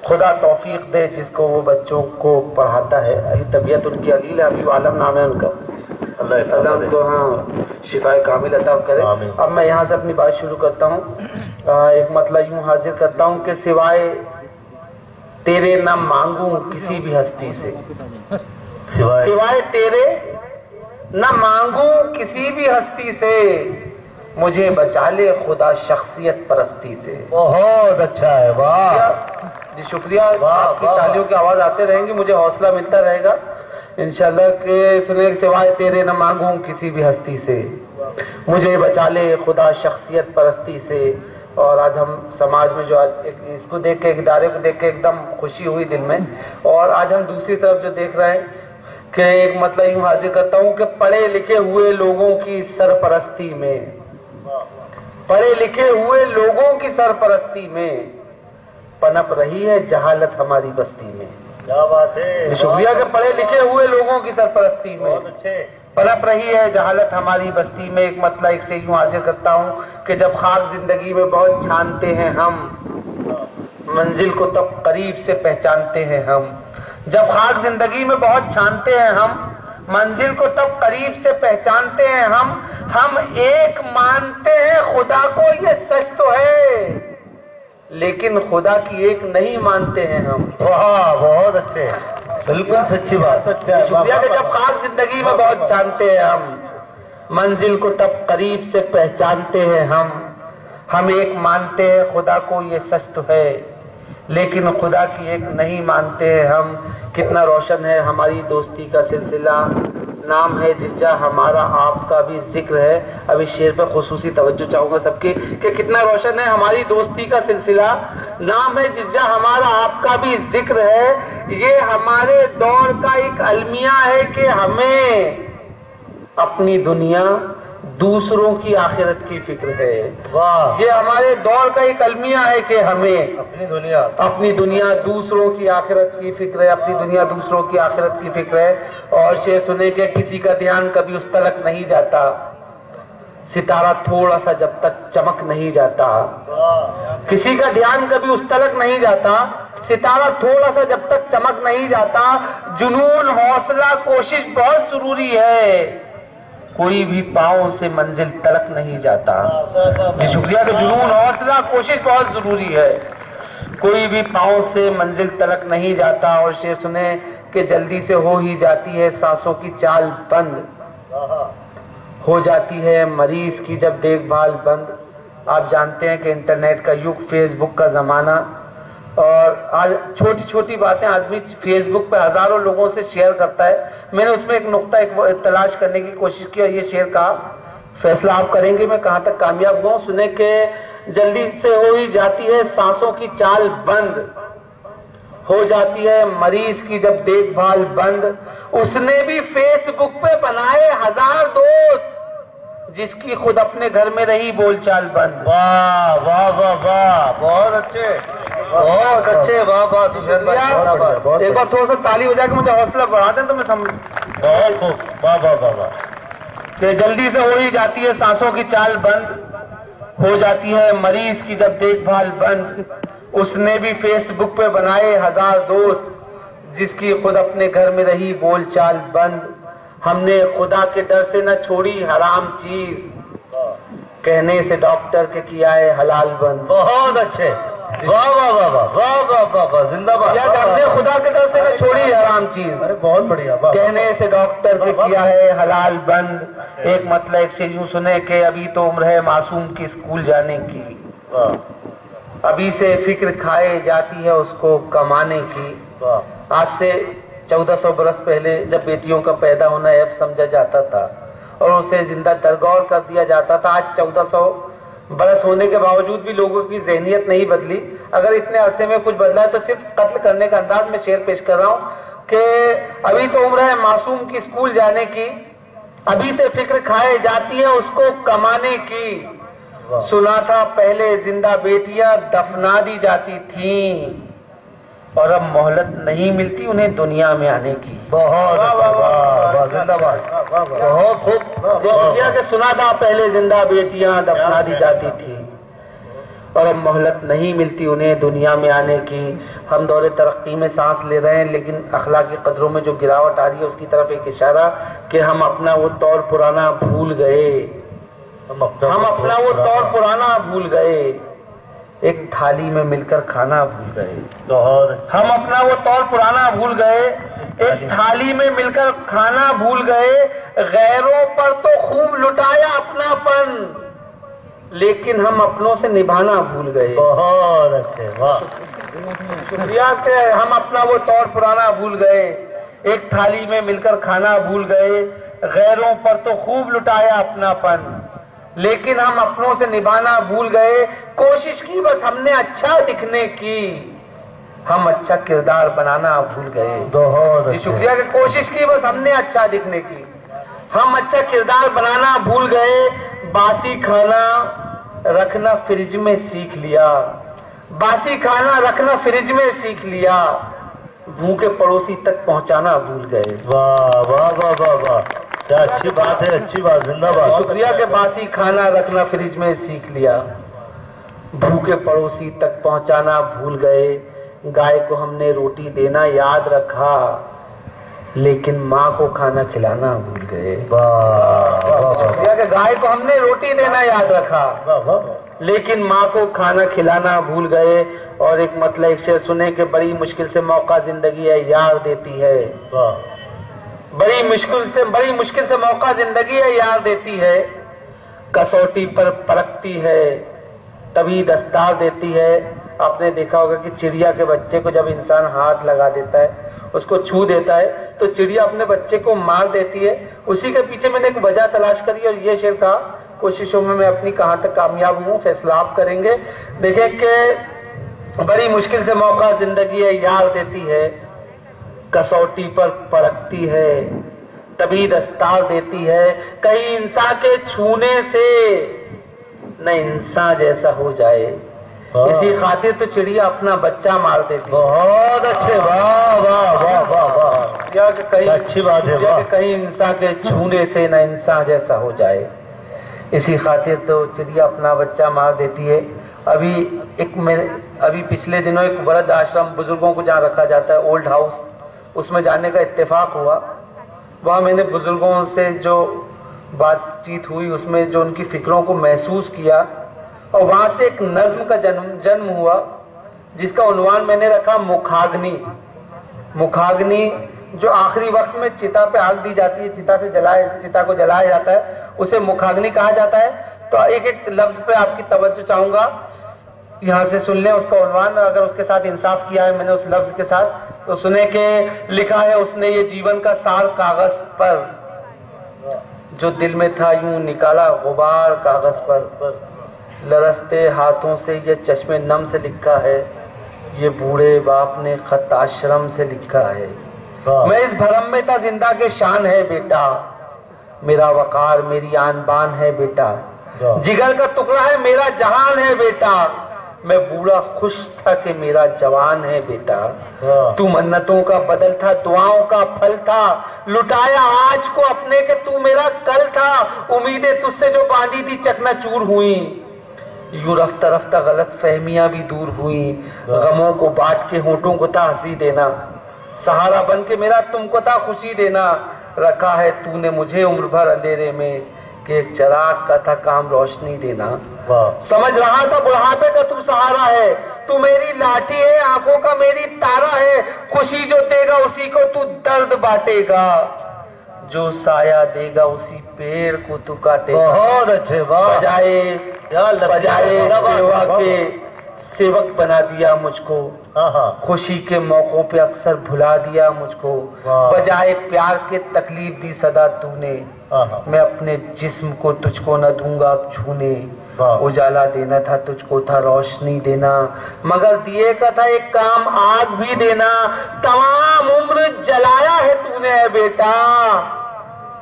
خدا توفیق دے جس کو وہ بچوں کو پڑھاتا ہے۔ علی طبیعت ان کی علیل ہے، حبیب عالم نام ہے ان کا، اللہ ان کو ہاں شفائے کامل عطا کرے۔ اب میں یہاں سے اپنی بات شروع کرتا ہوں، ایک مطلب یوں حاضر کرتا ہوں کہ سوائے تیرے نہ مانگوں کسی بھی ہستی سے، سوائے تیرے نہ مانگوں کسی بھی ہستی سے، مجھے بچا لے خدا شخصیت پرستی سے۔ بہت اچھا ہے، واہ جی شکریہ، آپ کی تالیوں کی آواز آتے رہیں گی، مجھے حوصلہ ملتا رہے گا انشاءاللہ کہ سنے سوائے تیرے نہ مانگوں کسی بھی ہستی سے، مجھے بچا لے خدا شخصیت پرستی سے۔ اور آج ہم سماج میں جو اس کو دیکھ کے، ادارے کو دیکھ کے ایک دم خوشی ہوئی دل میں، اور آج ہم دوسری طرف جو دیکھ رہے ہیں کہ ایک مطلب یوں حاضر کرتا ہوں کہ پڑھے لکھے ہوئے لوگوں کی سرپرستی میں، پڑھے لکھے ہوئے لوگوں کی سرپرستی میں پنپ رہی ہے جہالت ہماری بستی میں۔ کیا بات ہے، شکریہ کہ پڑھے لکھے ہوئے لوگوں کی سرپرستی میں پنپ رہی ہے جہالت ہماری بستی میں۔ ایک مطلب ایک سے یوں حاضر کرتا ہوں کہ جب خاک زندگی میں بہت چھانتے ہیں ہم، منزل کو تب قریب سے پہچانتے ہیں ہم، جب خاک زندگی میں بہت چھانتے ہیں ہم، منزل کو تب قریب سے پہچانتے ہیں ہم ایک مانتے ہیں خدا کو یہ سچ تو ہے، لیکن خدا کی ایک نہیں مانتے ہیں ہم۔ واہ بہت اچھے، بالکل سچی بات۔ شکریہ کہ جب خاک زندگی میں بہت چھانتے ہیں ہم، منزل کو تب قریب سے پہچانتے ہیں ہم ایک مانتے ہیں خدا کو یہ سچ تو ہے، لیکن خدا کی ایک نہیں مانتے ہیں ہم۔ کتنا روشن ہے ہماری دوستی کا سلسلہ، نام ہے جس جا ہمارا آپ کا بھی ذکر ہے۔ اب اس شعر پر خصوصی توجہ چاہوں گا سب کی کہ کتنا روشن ہے ہماری دوستی کا سلسلہ، نام ہے جس جا ہمارا آپ کا بھی ذکر ہے۔ یہ ہمارے دور کا ایک المیہ ہے کہ ہمیں اپنی دنیا دوسروں کی آخرت کی فکر ہے۔ واہ، یہ ہمارے دور کا ایک المیہ ہے کہ ہمیں اپنی دنیا دوسروں کی آخرت کی فکر ہے، اپنی دنیا دوسروں کی آخرت کی فکر ہے۔ اور شعر سنے کہ کسی کا دھیان کبھی اس تلک نہیں جاتا، ستارہ تھوڑا سا جب تک چمک نہیں جاتا، کسی کا دھیان کبھی اس تلک نہیں جاتا، ستارہ تھوڑا سا جب تک چمک نہیں جاتا، جنون حوصلہ کوشش بہت ضروری ہے، کوئی بھی پاؤں سے منزل تلک نہیں جاتا۔ جی شکریہ کہ جنون حوصلہ کوشش بہت ضروری ہے، کوئی بھی پاؤں سے منزل تلک نہیں جاتا۔ اور شعر سنیں کہ جلدی سے ہو ہی جاتی ہے سانسوں کی چال بند، ہو جاتی ہے مریض کی جب دیکھ بھال بند۔ آپ جانتے ہیں کہ انٹرنیٹ کا یگ، فیس بک کا زمانہ، اور آج چھوٹی چھوٹی باتیں آدمی فیس بک پہ ہزاروں لوگوں سے شیئر کرتا ہے۔ میں نے اس میں ایک نقطہ تلاش کرنے کی کوشش کی اور یہ شعر کا فیصلہ آپ کریں گے میں کہاں تک کامیاب ہوں۔ سنیں کہ جلدی سے ہو ہی جاتی ہے سانسوں کی چال بند، ہو جاتی ہے مریض کی جب دیکھ بھال بند، اس نے بھی فیس بک پہ بنائے ہزار دوست، جس کی خود اپنے گھر میں رہی بول چال بند۔ واہ واہ واہ واہ، بہت اچھے، بہت اچھے، واہ واہ، ایک بار تھوڑا سا تالی بجا کے مجھے حوصلہ بڑھا دیں تو میں سمجھ بہت خوب، واہ واہ واہ واہ۔ کہ جلدی سے ہو ہی جاتی ہے سانسوں کی چال بند، ہو جاتی ہے مریض کی جب دیکھ بھال بند، اس نے بھی فیس بک پہ بنائے ہزار دوست، جس کی خود اپنے گھر میں رہی بول چال بند۔ ہم نے خدا کے ڈر سے نہ چھوڑی حرام چیز، کہنے سے ڈاکٹر کے کیا ہے حلال بند۔ بہت اچھے، واہ واہ واہ واہ واہ واہ واہ واہ زندہ باد. یا کہ ہم نے خدا کے ڈر سے نہ چھوڑی حرام چیز. ارے بہت بڑھیا. کہنے سے ڈاکٹر کے کیا ہے حلال بند. ایک مطلب ایک سے یوں سنے کہ ابھی تو عمر ہے معصوم کی اسکول جانے کی. ابھی سے فکر کھائے جاتی ہے اس کو کمانے کی. آج سے 1400 برس پہلے جب بیٹیوں کا پیدا ہونا عیب سمجھا جاتا تھا اور اسے زندہ درگور کر دیا جاتا تھا. آج 1400 برس ہونے کے باوجود بھی لوگوں کی ذہنیت نہیں بدلی. اگر اتنے عرصے میں کچھ بدلا ہے تو صرف قتل کرنے کا انداز میں شعر پیش کر رہا ہوں کہ ابھی تو عمر ہے معصوم کی اسکول جانے کی. ابھی سے فکر کھائے جاتی ہے اس کو کمانے کی. سنا تھا پہلے زندہ بیٹیاں دفنا دی جاتی تھیں اور اب مہلت نہیں ملتی انہیں دنیا میں آنے کی. بہت زندہ باد. بہت خوب. کہ سنا تھا پہلے زندہ بیٹیاں دفنا دی جاتی تھی اور اب مہلت نہیں ملتی انہیں دنیا میں آنے کی. ہم دور ترقی میں سانس لے رہے ہیں لیکن اخلاقی قدروں میں جو گراوٹ آ رہی ہے اس کی طرف ایک اشارہ کہ ہم اپنا وہ دور پرانا بھول گئے. ہم اپنا وہ دور پرانا بھول گئے. ایک تھالی میں مل کر کھانا بھول گئے. ہم اپنا وہ دور پرانا بھول گئے. ایک تھالی میں مل کر کھانا بھول گئے. غیروں پر تو خوب لٹایا اپناپن لیکن ہم اپنوں سے نبھانا بھول گئے. بہت اچھے. واہ شکریہ کہ ہم اپنا وہ دور پرانا بھول گئے. ایک تھالی میں مل کر کھانا بھول گئے. غیروں پر تو خوب لٹایا اپناپن لیکن ہم اپنوں سے نبھانا بھول گئے. کوشش کی بس ہم نے اچھا دکھنے کی ہم اچھا کردار بنانا بھول گئے. بہت شکریہ کہ کوشش کی بس ہم نے اچھا دکھنے کی ہم اچھا کردار بنانا بھول گئے. باسی کھانا رکھنا فریج میں سیکھ لیا. باسی کھانا رکھنا فریج میں سیکھ لیا. بھوکے پڑوسی تک پہنچانا بھول گئے. واہ واہ واہ واہ واہ. کیا اچھی بات ہے. اچھی بات. زندہ باد. شکریہ کہ باسی کھانا رکھنا فریج میں سیکھ لیا. بھوکے پڑوسی تک پہنچانا بھول گئے. گائے کو ہم نے روٹی دینا یاد رکھا لیکن ماں کو کھانا کھلانا بھول گئے. شکریہ کہ گائے کو ہم نے روٹی دینا یاد رکھا لیکن ماں کو کھانا کھلانا بھول گئے. اور ایک مطلب ایک شعر سنے کہ بڑی مشکل سے موقع زندگی ہے یار دیتی ہے. بڑی مشکل سے موقع زندگی ہے یار دیتی ہے. کسوٹی پر پرکھتی ہے تبھی دستار دیتی ہے. آپ نے دیکھا ہوگا کہ چڑیا کے بچے کو جب انسان ہاتھ لگا دیتا ہے اس کو چھو دیتا ہے تو چڑیا اپنے بچے کو مار دیتی ہے. اسی کے پیچھے میں نے ایک وجہ تلاش کری اور یہ شعر تھا. کوششوں میں اپنی کہاں تک کامیاب ہوں فیصلہ آپ کریں گے. دیکھیں کہ بڑی مشکل سے موقع زندگی ہے یار دیتی ہے. کسوٹی پر پرکھتی ہے تبھی دستار دیتی ہے. کہیں انسان کے چھونے سے نہ انسان جیسا ہو جائے اسی خاطر تو چڑیا اپنا بچہ مار دیتی. بہت اچھے. واہ واہ واہ واہ واہ. کیا کہ کہیں اچھی بات ہے. کہیں انسان کے چھونے سے نہ انسان جیسا ہو جائے اسی خاطر تو چڑیا اپنا بچہ مار دیتی ہے. ابھی پچھلے دنوں ایک ورد آشرم بزرگوں کو جہاں رکھا جاتا ہے اولڈ ہاؤس اس میں جانے کا اتفاق ہوا. وہاں میں نے بزرگوں سے جو بات چیت ہوئی اس میں جو ان کی فکروں کو محسوس کیا اور وہاں سے ایک نظم کا جنم ہوا جس کا عنوان میں نے رکھا مکھاگنی. مکھاگنی جو آخری وقت میں چتا پہ آگ دی جاتی ہے چتا کو جلایا جاتا ہے اسے مکھاگنی کہا جاتا ہے. تو ایک ایک لفظ پہ آپ کی توجہ چاہوں گا یہاں سے سن لیں اس کا عنوان. اگر اس کے ساتھ انصاف کیا ہے میں نے اس لفظ کے ساتھ تو سنے کہ لکھا ہے اس نے یہ جیون کا سار کاغذ پر جو دل میں تھا یوں نکالا غبار کاغذ پر. لرزتے ہاتھوں سے یہ چشم نم سے لکھا ہے یہ بوڑھے باپ نے خط آشرم سے لکھا ہے. میں اس بھرم میں تھا زندہ کے شان ہے بیٹا میرا وقار میری آن بان ہے بیٹا. جگر کا ٹکڑا ہے میرا جہان ہے بیٹا میں بوڑھا خوش تھا کہ میرا جوان ہے بیٹا. تو منتوں کا بدل تھا دعاؤں کا پھل تھا لٹایا آج کو اپنے کہ تو میرا کل تھا. امیدیں تجھ سے جو باندھی تھی چکنا چور ہوئیں یوں رفتہ رفتہ غلط فہمیاں بھی دور ہوئیں. غموں کو بانٹ کے ہونٹوں کو تھا ہنسی دینا سہارا بن کے میرا تم کو تھا خوشی دینا. رکھا ہے تو نے مجھے عمر بھر اندھیرے میں کہ ایک چراغ کا تھا کام روشنی دینا. سمجھ رہا تھا بڑھاپے کا تو سہارا ہے تو میری لاٹھی ہے، آنکھوں کا میری تارا ہے، خوشی جو دے گا اسی کو تو درد بانٹے گا، جو سایہ دے گا اسی پیڑ کو تو کاٹے گا۔ بہت اچھے، بجائے سیوا کے سیوک بنا دیا مجھ کو، خوشی کے موقعوں پہ اکثر بھلا دیا مجھ کو، بجائے پیار کے تکلیف دی صدا تو نے، میں اپنے جسم کو تجھ کو نہ دوں گا اب چھونے، اجالا دینا تھا تجھ کو تھا روشنی دینا، مگر دیے کا تھا ایک کام آگ بھی دینا، تمام عمر جلایا ہے تو نے اے بیٹا،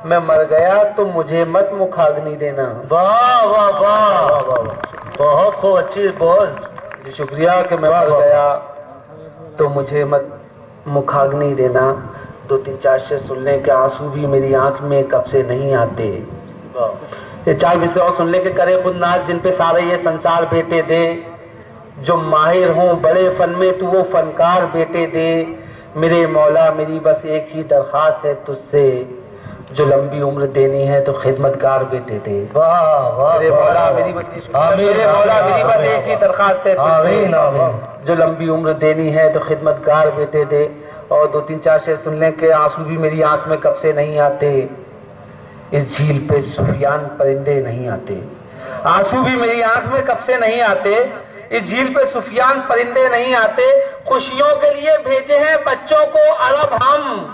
میں مر گیا تو مجھے مت مکھاگنی دینا۔ واہ واہ واہ، بہت خوب، اچھی بہت شکریہ کہ میں مر گیا تو مجھے مت مکھاگنی دینا، دو تین چار شعر سننے کے آنسو بھی میری آنکھ میں کب سے نہیں آتے، یہ چار مصرع سن لے کے کرے خود ناز جن پہ سارے یہ سنسار بیٹے دے، جو ماہر ہوں بڑے فن میں تو وہ فنکار بیٹے دے، میرے مولا میری بس ایک ہی درخواست ہے تجھ سے، جو لمبی عمر دینی ہے تو خدمتگار بیٹے دے۔ میرے مولا میری بس ایک ہی درخواست ہے تجھ سے، جو لمبی عمر دینی ہے تو خدمتگار بیٹے دے، اور دو تین چار شعر سننے کے آنسو بھی میری آنکھ میں کب سے نہیں آتے، اس جھیل پہ سفیان پرندے نہیں آتے، آنسو بھی میری آنکھ میں کب سے نہیں آتے، اس جھیل پہ سفیان پرندے نہیں آتے، خوشیوں کے لیے بھیجے ہیں بچوں کو عرب ہم،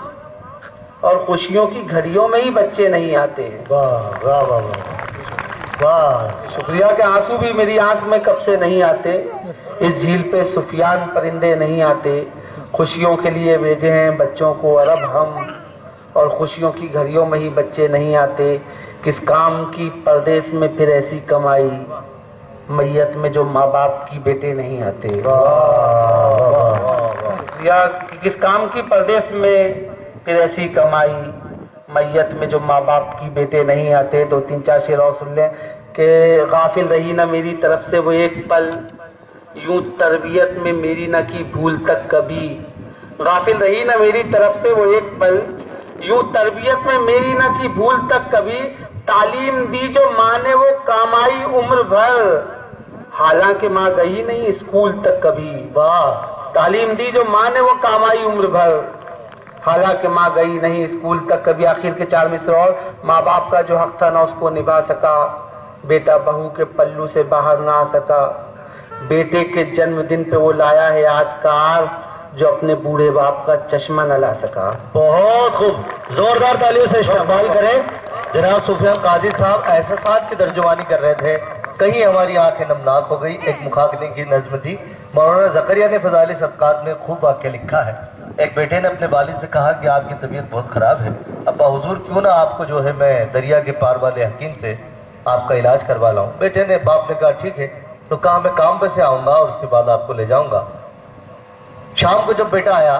اور خوشیوں کی گھڑیوں میں ہی بچے نہیں آتے۔ واہ واہ واہ واہ، شکریہ کہ آنسو بھی میری آنکھ میں کب سے نہیں آتے، اس جھیل پہ سفیان پرندے نہیں آتے، خوشیوں کے لیے بھیجے ہیں بچوں کو عرب ہم، اور خوشیوں کی گھڑیوں میں ہی بچے نہیں آتے، کس کام کی پردیس میں پھر ایسی کمائی، میت میں جو ماں باپ کی بیٹے نہیں آتے۔ یا کس کام کی پردیس میں پھر ایسی کمائی، میت میں جو ماں باپ کی بیٹے نہیں آتے۔ دو تین چار شعر اور سن لیں کہ غافل رہی نہ میری طرف سے وہ ایک پل، یوں تربیت میں میری نہ کی بھول تک کبھی، غافل رہی نہ میری طرف سے وہ ایک پل، یوں تربیت میں میری نہ کی بھول تک کبھی، تعلیم دی جو ماں نے وہ کام آئی عمر بھر، حالانکہ ماں گئی نہیں اسکول تک کبھی۔ واہ، تعلیم دی جو ماں نے وہ کام آئی عمر بھر، حالانکہ ماں گئی نہیں اسکول تک کبھی۔ آخر کے چار مصرع اور، ماں باپ کا جو حق تھا نہ اس کو نبھا سکا، بیٹا بہو کے پلو سے باہر نہ آ سکا، بیٹے کے جنم دن پہ وہ لایا ہے آج کار، جو اپنے بوڑھے باپ کا چشمہ نہ لا سکا۔ بہت خوب، زوردار تالیوں سے استقبال کریں۔ جناب سفیان قاضی صاحب احساسات کی ترجمانی کر رہے تھے، کہیں ہماری آنکھیں نمناک ہو گئی۔ ایک مخاطبے کی نظم تھی، مولانا زکریا نے فضائل صدقات میں خوب واقعہ لکھا ہے۔ ایک بیٹے نے اپنے والد سے کہا کہ آپ کی طبیعت بہت خراب ہے، ابا حضور کیوں نہ آپ کو جو ہے میں دریا کے پار والے حکیم سے آپ کا علاج کروا لاؤں۔ بیٹے نے، باپ نے کہا ٹھیک ہے، تو کہا میں کام پہ سے آؤں گا اور اس کے بعد آپ کو لے جاؤں گا۔ شام کو جب بیٹا آیا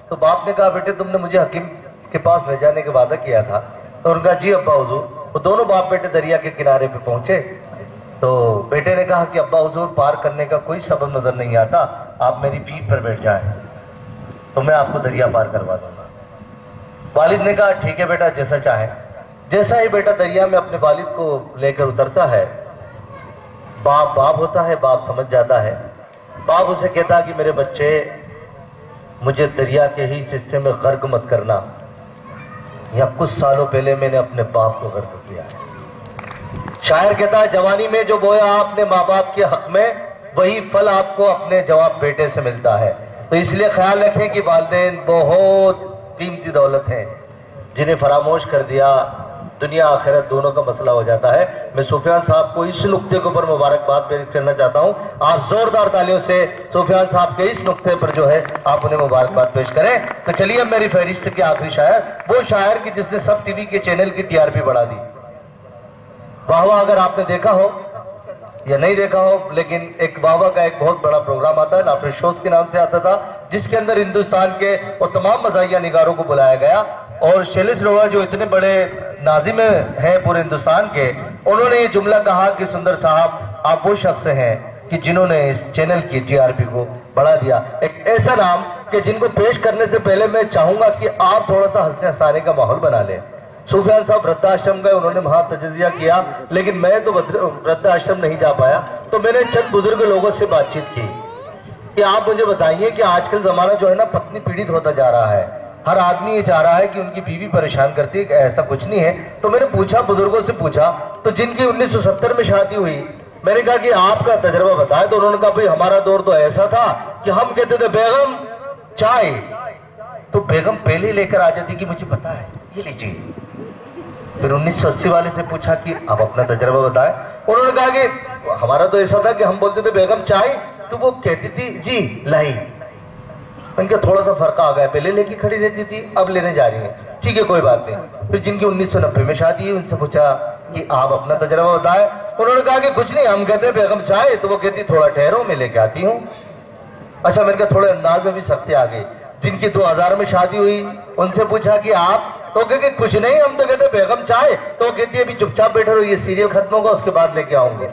تو باپ نے کہا بیٹے تم نے مجھے حکیم کے پاس لے جانے کا وعدہ کیا تھا، تو انہوں نے کہا جی ابا حضور۔ وہ دونوں باپ بیٹے دریا کے کنارے پہ پہنچے تو بیٹے نے کہا کہ ابا حضور پار کرنے کا کوئی سبب نظر نہیں آتا، آپ میری پیٹھ پر بیٹھ جائیں تو میں آپ کو دریا پار کروا دوں گا۔ والد نے کہا ٹھیک ہے بیٹا جیسا چاہے۔ جیسا ہی بیٹا دریا میں اپنے والد کو لے کر اترتا ہے، باپ ہوتا ہے، باپ سمجھ جاتا ہے۔ باپ اسے کہتا کہ میرے بچے مجھے دریا کے ہی حصے میں غرق مت کرنا، یا کچھ سالوں پہلے میں نے اپنے باپ کو غرق کیا ہے۔ شاعر کہتا ہے جوانی میں جو بویا آپ نے ماں باپ کے حق میں، وہی پھل آپ کو اپنے جواب بیٹے سے ملتا ہے۔ تو اس لیے خیال رکھیں کہ والدین بہت قیمتی دولت ہیں، جنہیں فراموش کر دیا دنیا آخرت دونوں کا مسئلہ ہو جاتا ہے۔ میں سفیان صاحب کو اس نقطے کے اوپر مبارکباد پیش کرنا چاہتا ہوں، آپ زوردار تالیوں سے سفیان صاحب کے اس نقطے پر جو ہے آپ انہیں مبارکباد پیش کریں۔ تو چلیے میری فہرست کے آخری شاعر، وہ شاعر کی جس نے سب ٹی وی کے چینل کی ٹی آر پی بڑھا دی۔ واہ واہ، اگر آپ نے دیکھا ہو یا نہیں دیکھا ہو، لیکن ایک واہ کا ایک بہت بڑا پروگرام آتا ہے، نافر شوز کے نام سے آتا تھا، جس کے اندر ہندوستان کے اور تمام مزاحیہ نگاروں کو بلایا گیا، اور شیلش روڑا جو اتنے بڑے ناظم ہیں پورے ہندوستان کے، انہوں نے یہ جملہ کہا کہ سندر صاحب آپ وہ شخص ہیں کہ جنہوں نے اس چینل کی ٹی آر پی کو بڑھا دیا۔ ایک ایسا نام کہ جن کو پیش کرنے سے پہلے میں چاہوں گا کہ آپ تھوڑا سا ہنسنے ہنسانے کا ماحول بنا لیں۔ سفیان صاحب وردھاشرم گئے، انہوں نے وہاں تجزیہ کیا، لیکن میں تو وردھاشرم نہیں جا پایا، تو میں نے چند بزرگ لوگوں سے بات چیت کی۔ کہ آپ مجھے بتائیے کہ آج کل زمانہ جو ہے نا پتنی پیڑت ہوتا جا رہا ہے، ہر آدمی یہ چاہ رہا ہے کہ ان کی بیوی پریشان کرتی ہے، ایسا کچھ نہیں ہے۔ تو میں نے پوچھا، بزرگوں سے پوچھا، تو جن کی 1970 میں شادی ہوئی، میں نے کہا کہ آپ کا تجربہ بتائے، تو انہوں نے کہا بھئی ہمارا دور تو ایسا تھا کہ ہم کہتے تھے بیگم چائے، تو بیگم پہلے لے کر آ جاتی کہ مجھے پتا ہے یہ لیجیے۔ پھر 1980 والے سے پوچھا کہ آپ اپنا تجربہ بتائے، انہوں نے کہا کہ ہمارا تو ایسا تھا کہ ہم بولتے تھے بیگم چائے، تو وہ کہتی تھی جی لائی۔ ان کا تھوڑا سا فرق آ گیا، پہلے لے کے کھڑی رہتی تھی، اب لینے جا رہی ہیں، ٹھیک ہے کوئی بات نہیں۔ پھر جن کی 1990 میں شادی ہے، ان سے پوچھا کہ آپ اپنا تجربہ بتائے، انہوں نے کہا کہ کچھ نہیں، ہم کہتے ہیں بیگم چائے، تو وہ کہتی تھوڑا ٹھہرو میں لے کے آتی ہوں۔ اچھا، میں نے کہا تھوڑے انداز میں بھی سختی آ گئی۔ جن کی 2000 میں شادی ہوئی، ان سے پوچھا کہ آپ، تو کہ کچھ نہیں، ہم تو کہتے بیگم چائے، تو کہتی ہے ابھی چپ چاپ بیٹھے رہو، یہ سیریل ختم ہوگا اس کے بعد لے کے آؤں گے۔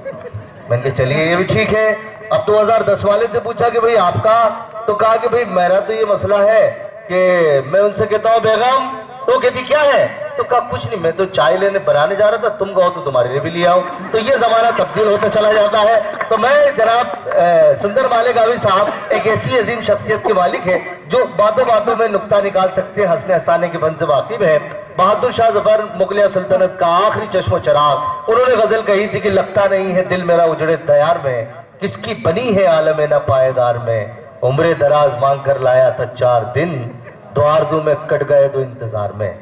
میں نے کہا چلیے یہ بھی ٹھیک ہے۔ اب 2010 والے سے پوچھا کہ بھئی آپ کا، تو کہا کہ بھئی میرا تو یہ مسئلہ ہے کہ میں ان سے کہتا ہوں بیگم، تو کہتی کیا ہے، تو کہا کچھ نہیں، میں تو چائے لینے بنانے جا رہا تھا، تم کہو تو تمہارے لیے بھی لے آؤں۔ تو یہ زمانہ تبدیل ہوتا چلا جاتا ہے۔ تو میں جناب سندر مالک آوی صاحب ایک ایسی عظیم شخصیت کے مالک ہیں جو باتوں باتوں میں نکتہ نکال سکتے ہیں، ہنسنے ہنسانے کے فن سے واقف ہے۔ بہادر شاہ ظفر مغلیہ سلطنت کا آخری چشم و چراغ، انہوں نے غزل کہی تھی کہ لگتا نہیں ہے دل میرا اجڑے دیار میں، کس کی بنی ہے عالم نہ پائیدار میں، عمر دراز مانگ کر لایا تھا 4 دن، دو آرزو میں کٹ گئے تو انتظار میں۔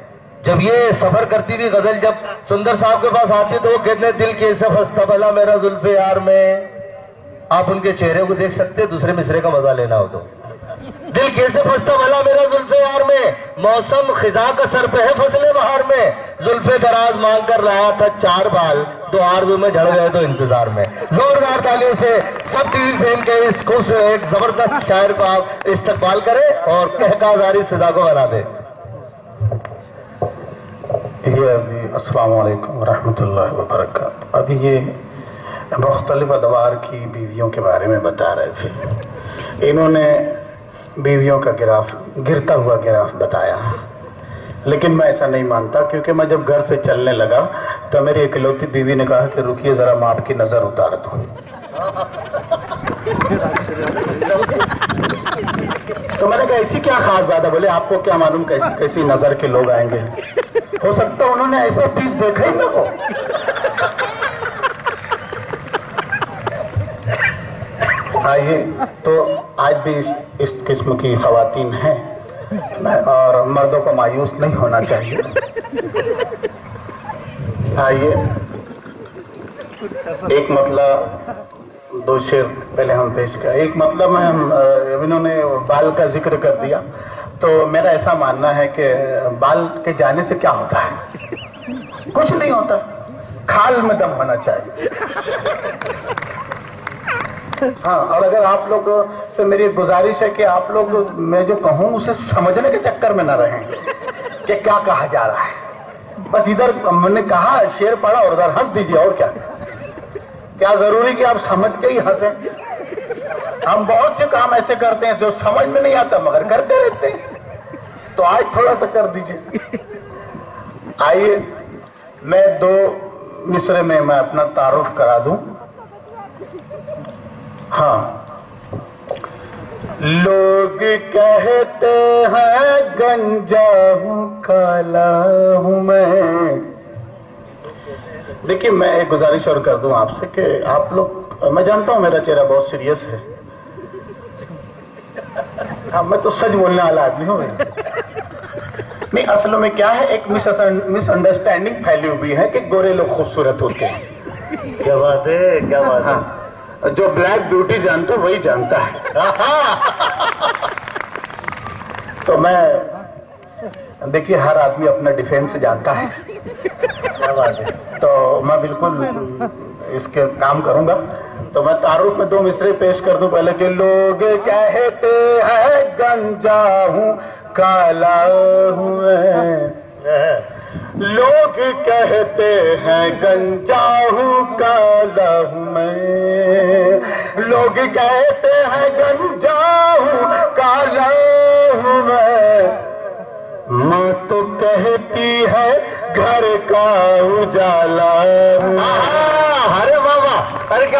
جب یہ سفر کرتی تھی غزل جب سندر صاحب کے پاس آتی تو وہ کہتے ہیں دل کیسے پھنستا بھلا میرا زلف یار میں۔ آپ ان کے چہرے کو دیکھ سکتے ہیں، دوسرے مصرے کا مزہ لینا ہو تو، دل کیسے پھنستا بھلا میرا زلف یار میں، موسم خزاں کا سر پہ ہے فصل بہار میں، زلف دراز مانگ کر لایا تھا 4 بال، دو آرزو میں جھڑ گئے تو انتظار میں۔ زوردار تالیوں سے سب ٹی وی فیم کے اس خوبصورت ایک زبردست شاعر کو آپ استقبال کریں اور کہکا زاری فضا کو بنا دیں۔ یہ ابھی السلام علیکم ورحمۃ اللہ وبرکاتہ۔ ابھی یہ مختلف ادوار کی بیویوں کے بارے میں بتا رہے تھے، انہوں نے بیویوں کا گراف، گرتا ہوا گراف بتایا، لیکن میں ایسا نہیں مانتا، کیونکہ میں جب گھر سے چلنے لگا تو میری اکلوتی بیوی نے کہا کہ رکیے ذرا میں آپ کی نظر اتار دوں۔ تو میں نے کہا ایسی کیا خاص بات ہے؟ بولے آپ کو کیا معلوم کیسی نظر کے لوگ آئیں گے، ہو سکتا انہوں نے ایسا پیس دیکھا ہی نہ ہو۔ آئیے، تو آج بھی اس قسم کی خواتین ہیں اور مردوں کو مایوس نہیں ہونا چاہیے۔ آئیے، ایک مطلب 2 شعر پہلے ہم پیش کریں۔ ایک مطلب میں انہوں نے بال کا ذکر کر دیا، تو میرا ایسا ماننا ہے کہ بال کے جانے سے کیا ہوتا ہے؟ کچھ نہیں ہوتا، کھال میں دم ہونا چاہیے۔ ہاں، اور اگر آپ لوگ سے میری گزارش ہے کہ آپ لوگ میں جو کہوں اسے سمجھنے کے چکر میں نہ رہیں کہ کیا کہا جا رہا ہے، بس ادھر میں نے کہا شعر پڑھا اور ادھر ہنس دیجیے، اور کیا ضروری کہ آپ سمجھ کے ہی ہنسیں؟ ہم بہت سے کام ایسے کرتے ہیں جو سمجھ میں نہیں آتا مگر کرتے رہتے ہیں، تو آج تھوڑا سا کر دیجیے۔ آئیے میں 2 مصرے میں اپنا تعارف کرا دوں۔ ہاں، لوگ کہتے ہیں گنجا ہوں کالا ہوں میں۔ دیکھیے، میں ایک گزارش اور کر دوں آپ سے کہ آپ لوگ، میں جانتا ہوں میرا چہرہ بہت سیریس ہے، ہاں میں تو سچ بولنے والا آدمی ہوں۔ نہیں، اصل میں کیا ہے، ایک مس انڈرسٹینڈنگ پھیلی ہوئی ہے کہ گورے لوگ خوبصورت ہوتے ہیں۔ کیا بات ہے، کیا بات ہے۔ جو بلیک بیوٹی جانتا وہی جانتا ہے۔ تو میں، دیکھیے ہر آدمی اپنا ڈیفینس جانتا ہے، تو میں بالکل اس کے کام کروں گا۔ تو میں تعارف میں 2 مصرے پیش کر دوں پہلے کہ لوگ کہتے ہیں گنجا ہوں کالا ہوں میں، لوگ کہتے ہیں گنجا ہوں کالا ہوں میں، لوگ کہتے ہیں گنجا ہوں کالا ہوں میں، ماں تو کہتی ہے گھر کا اجالا ہوں۔ ارے بابا، ارے کیا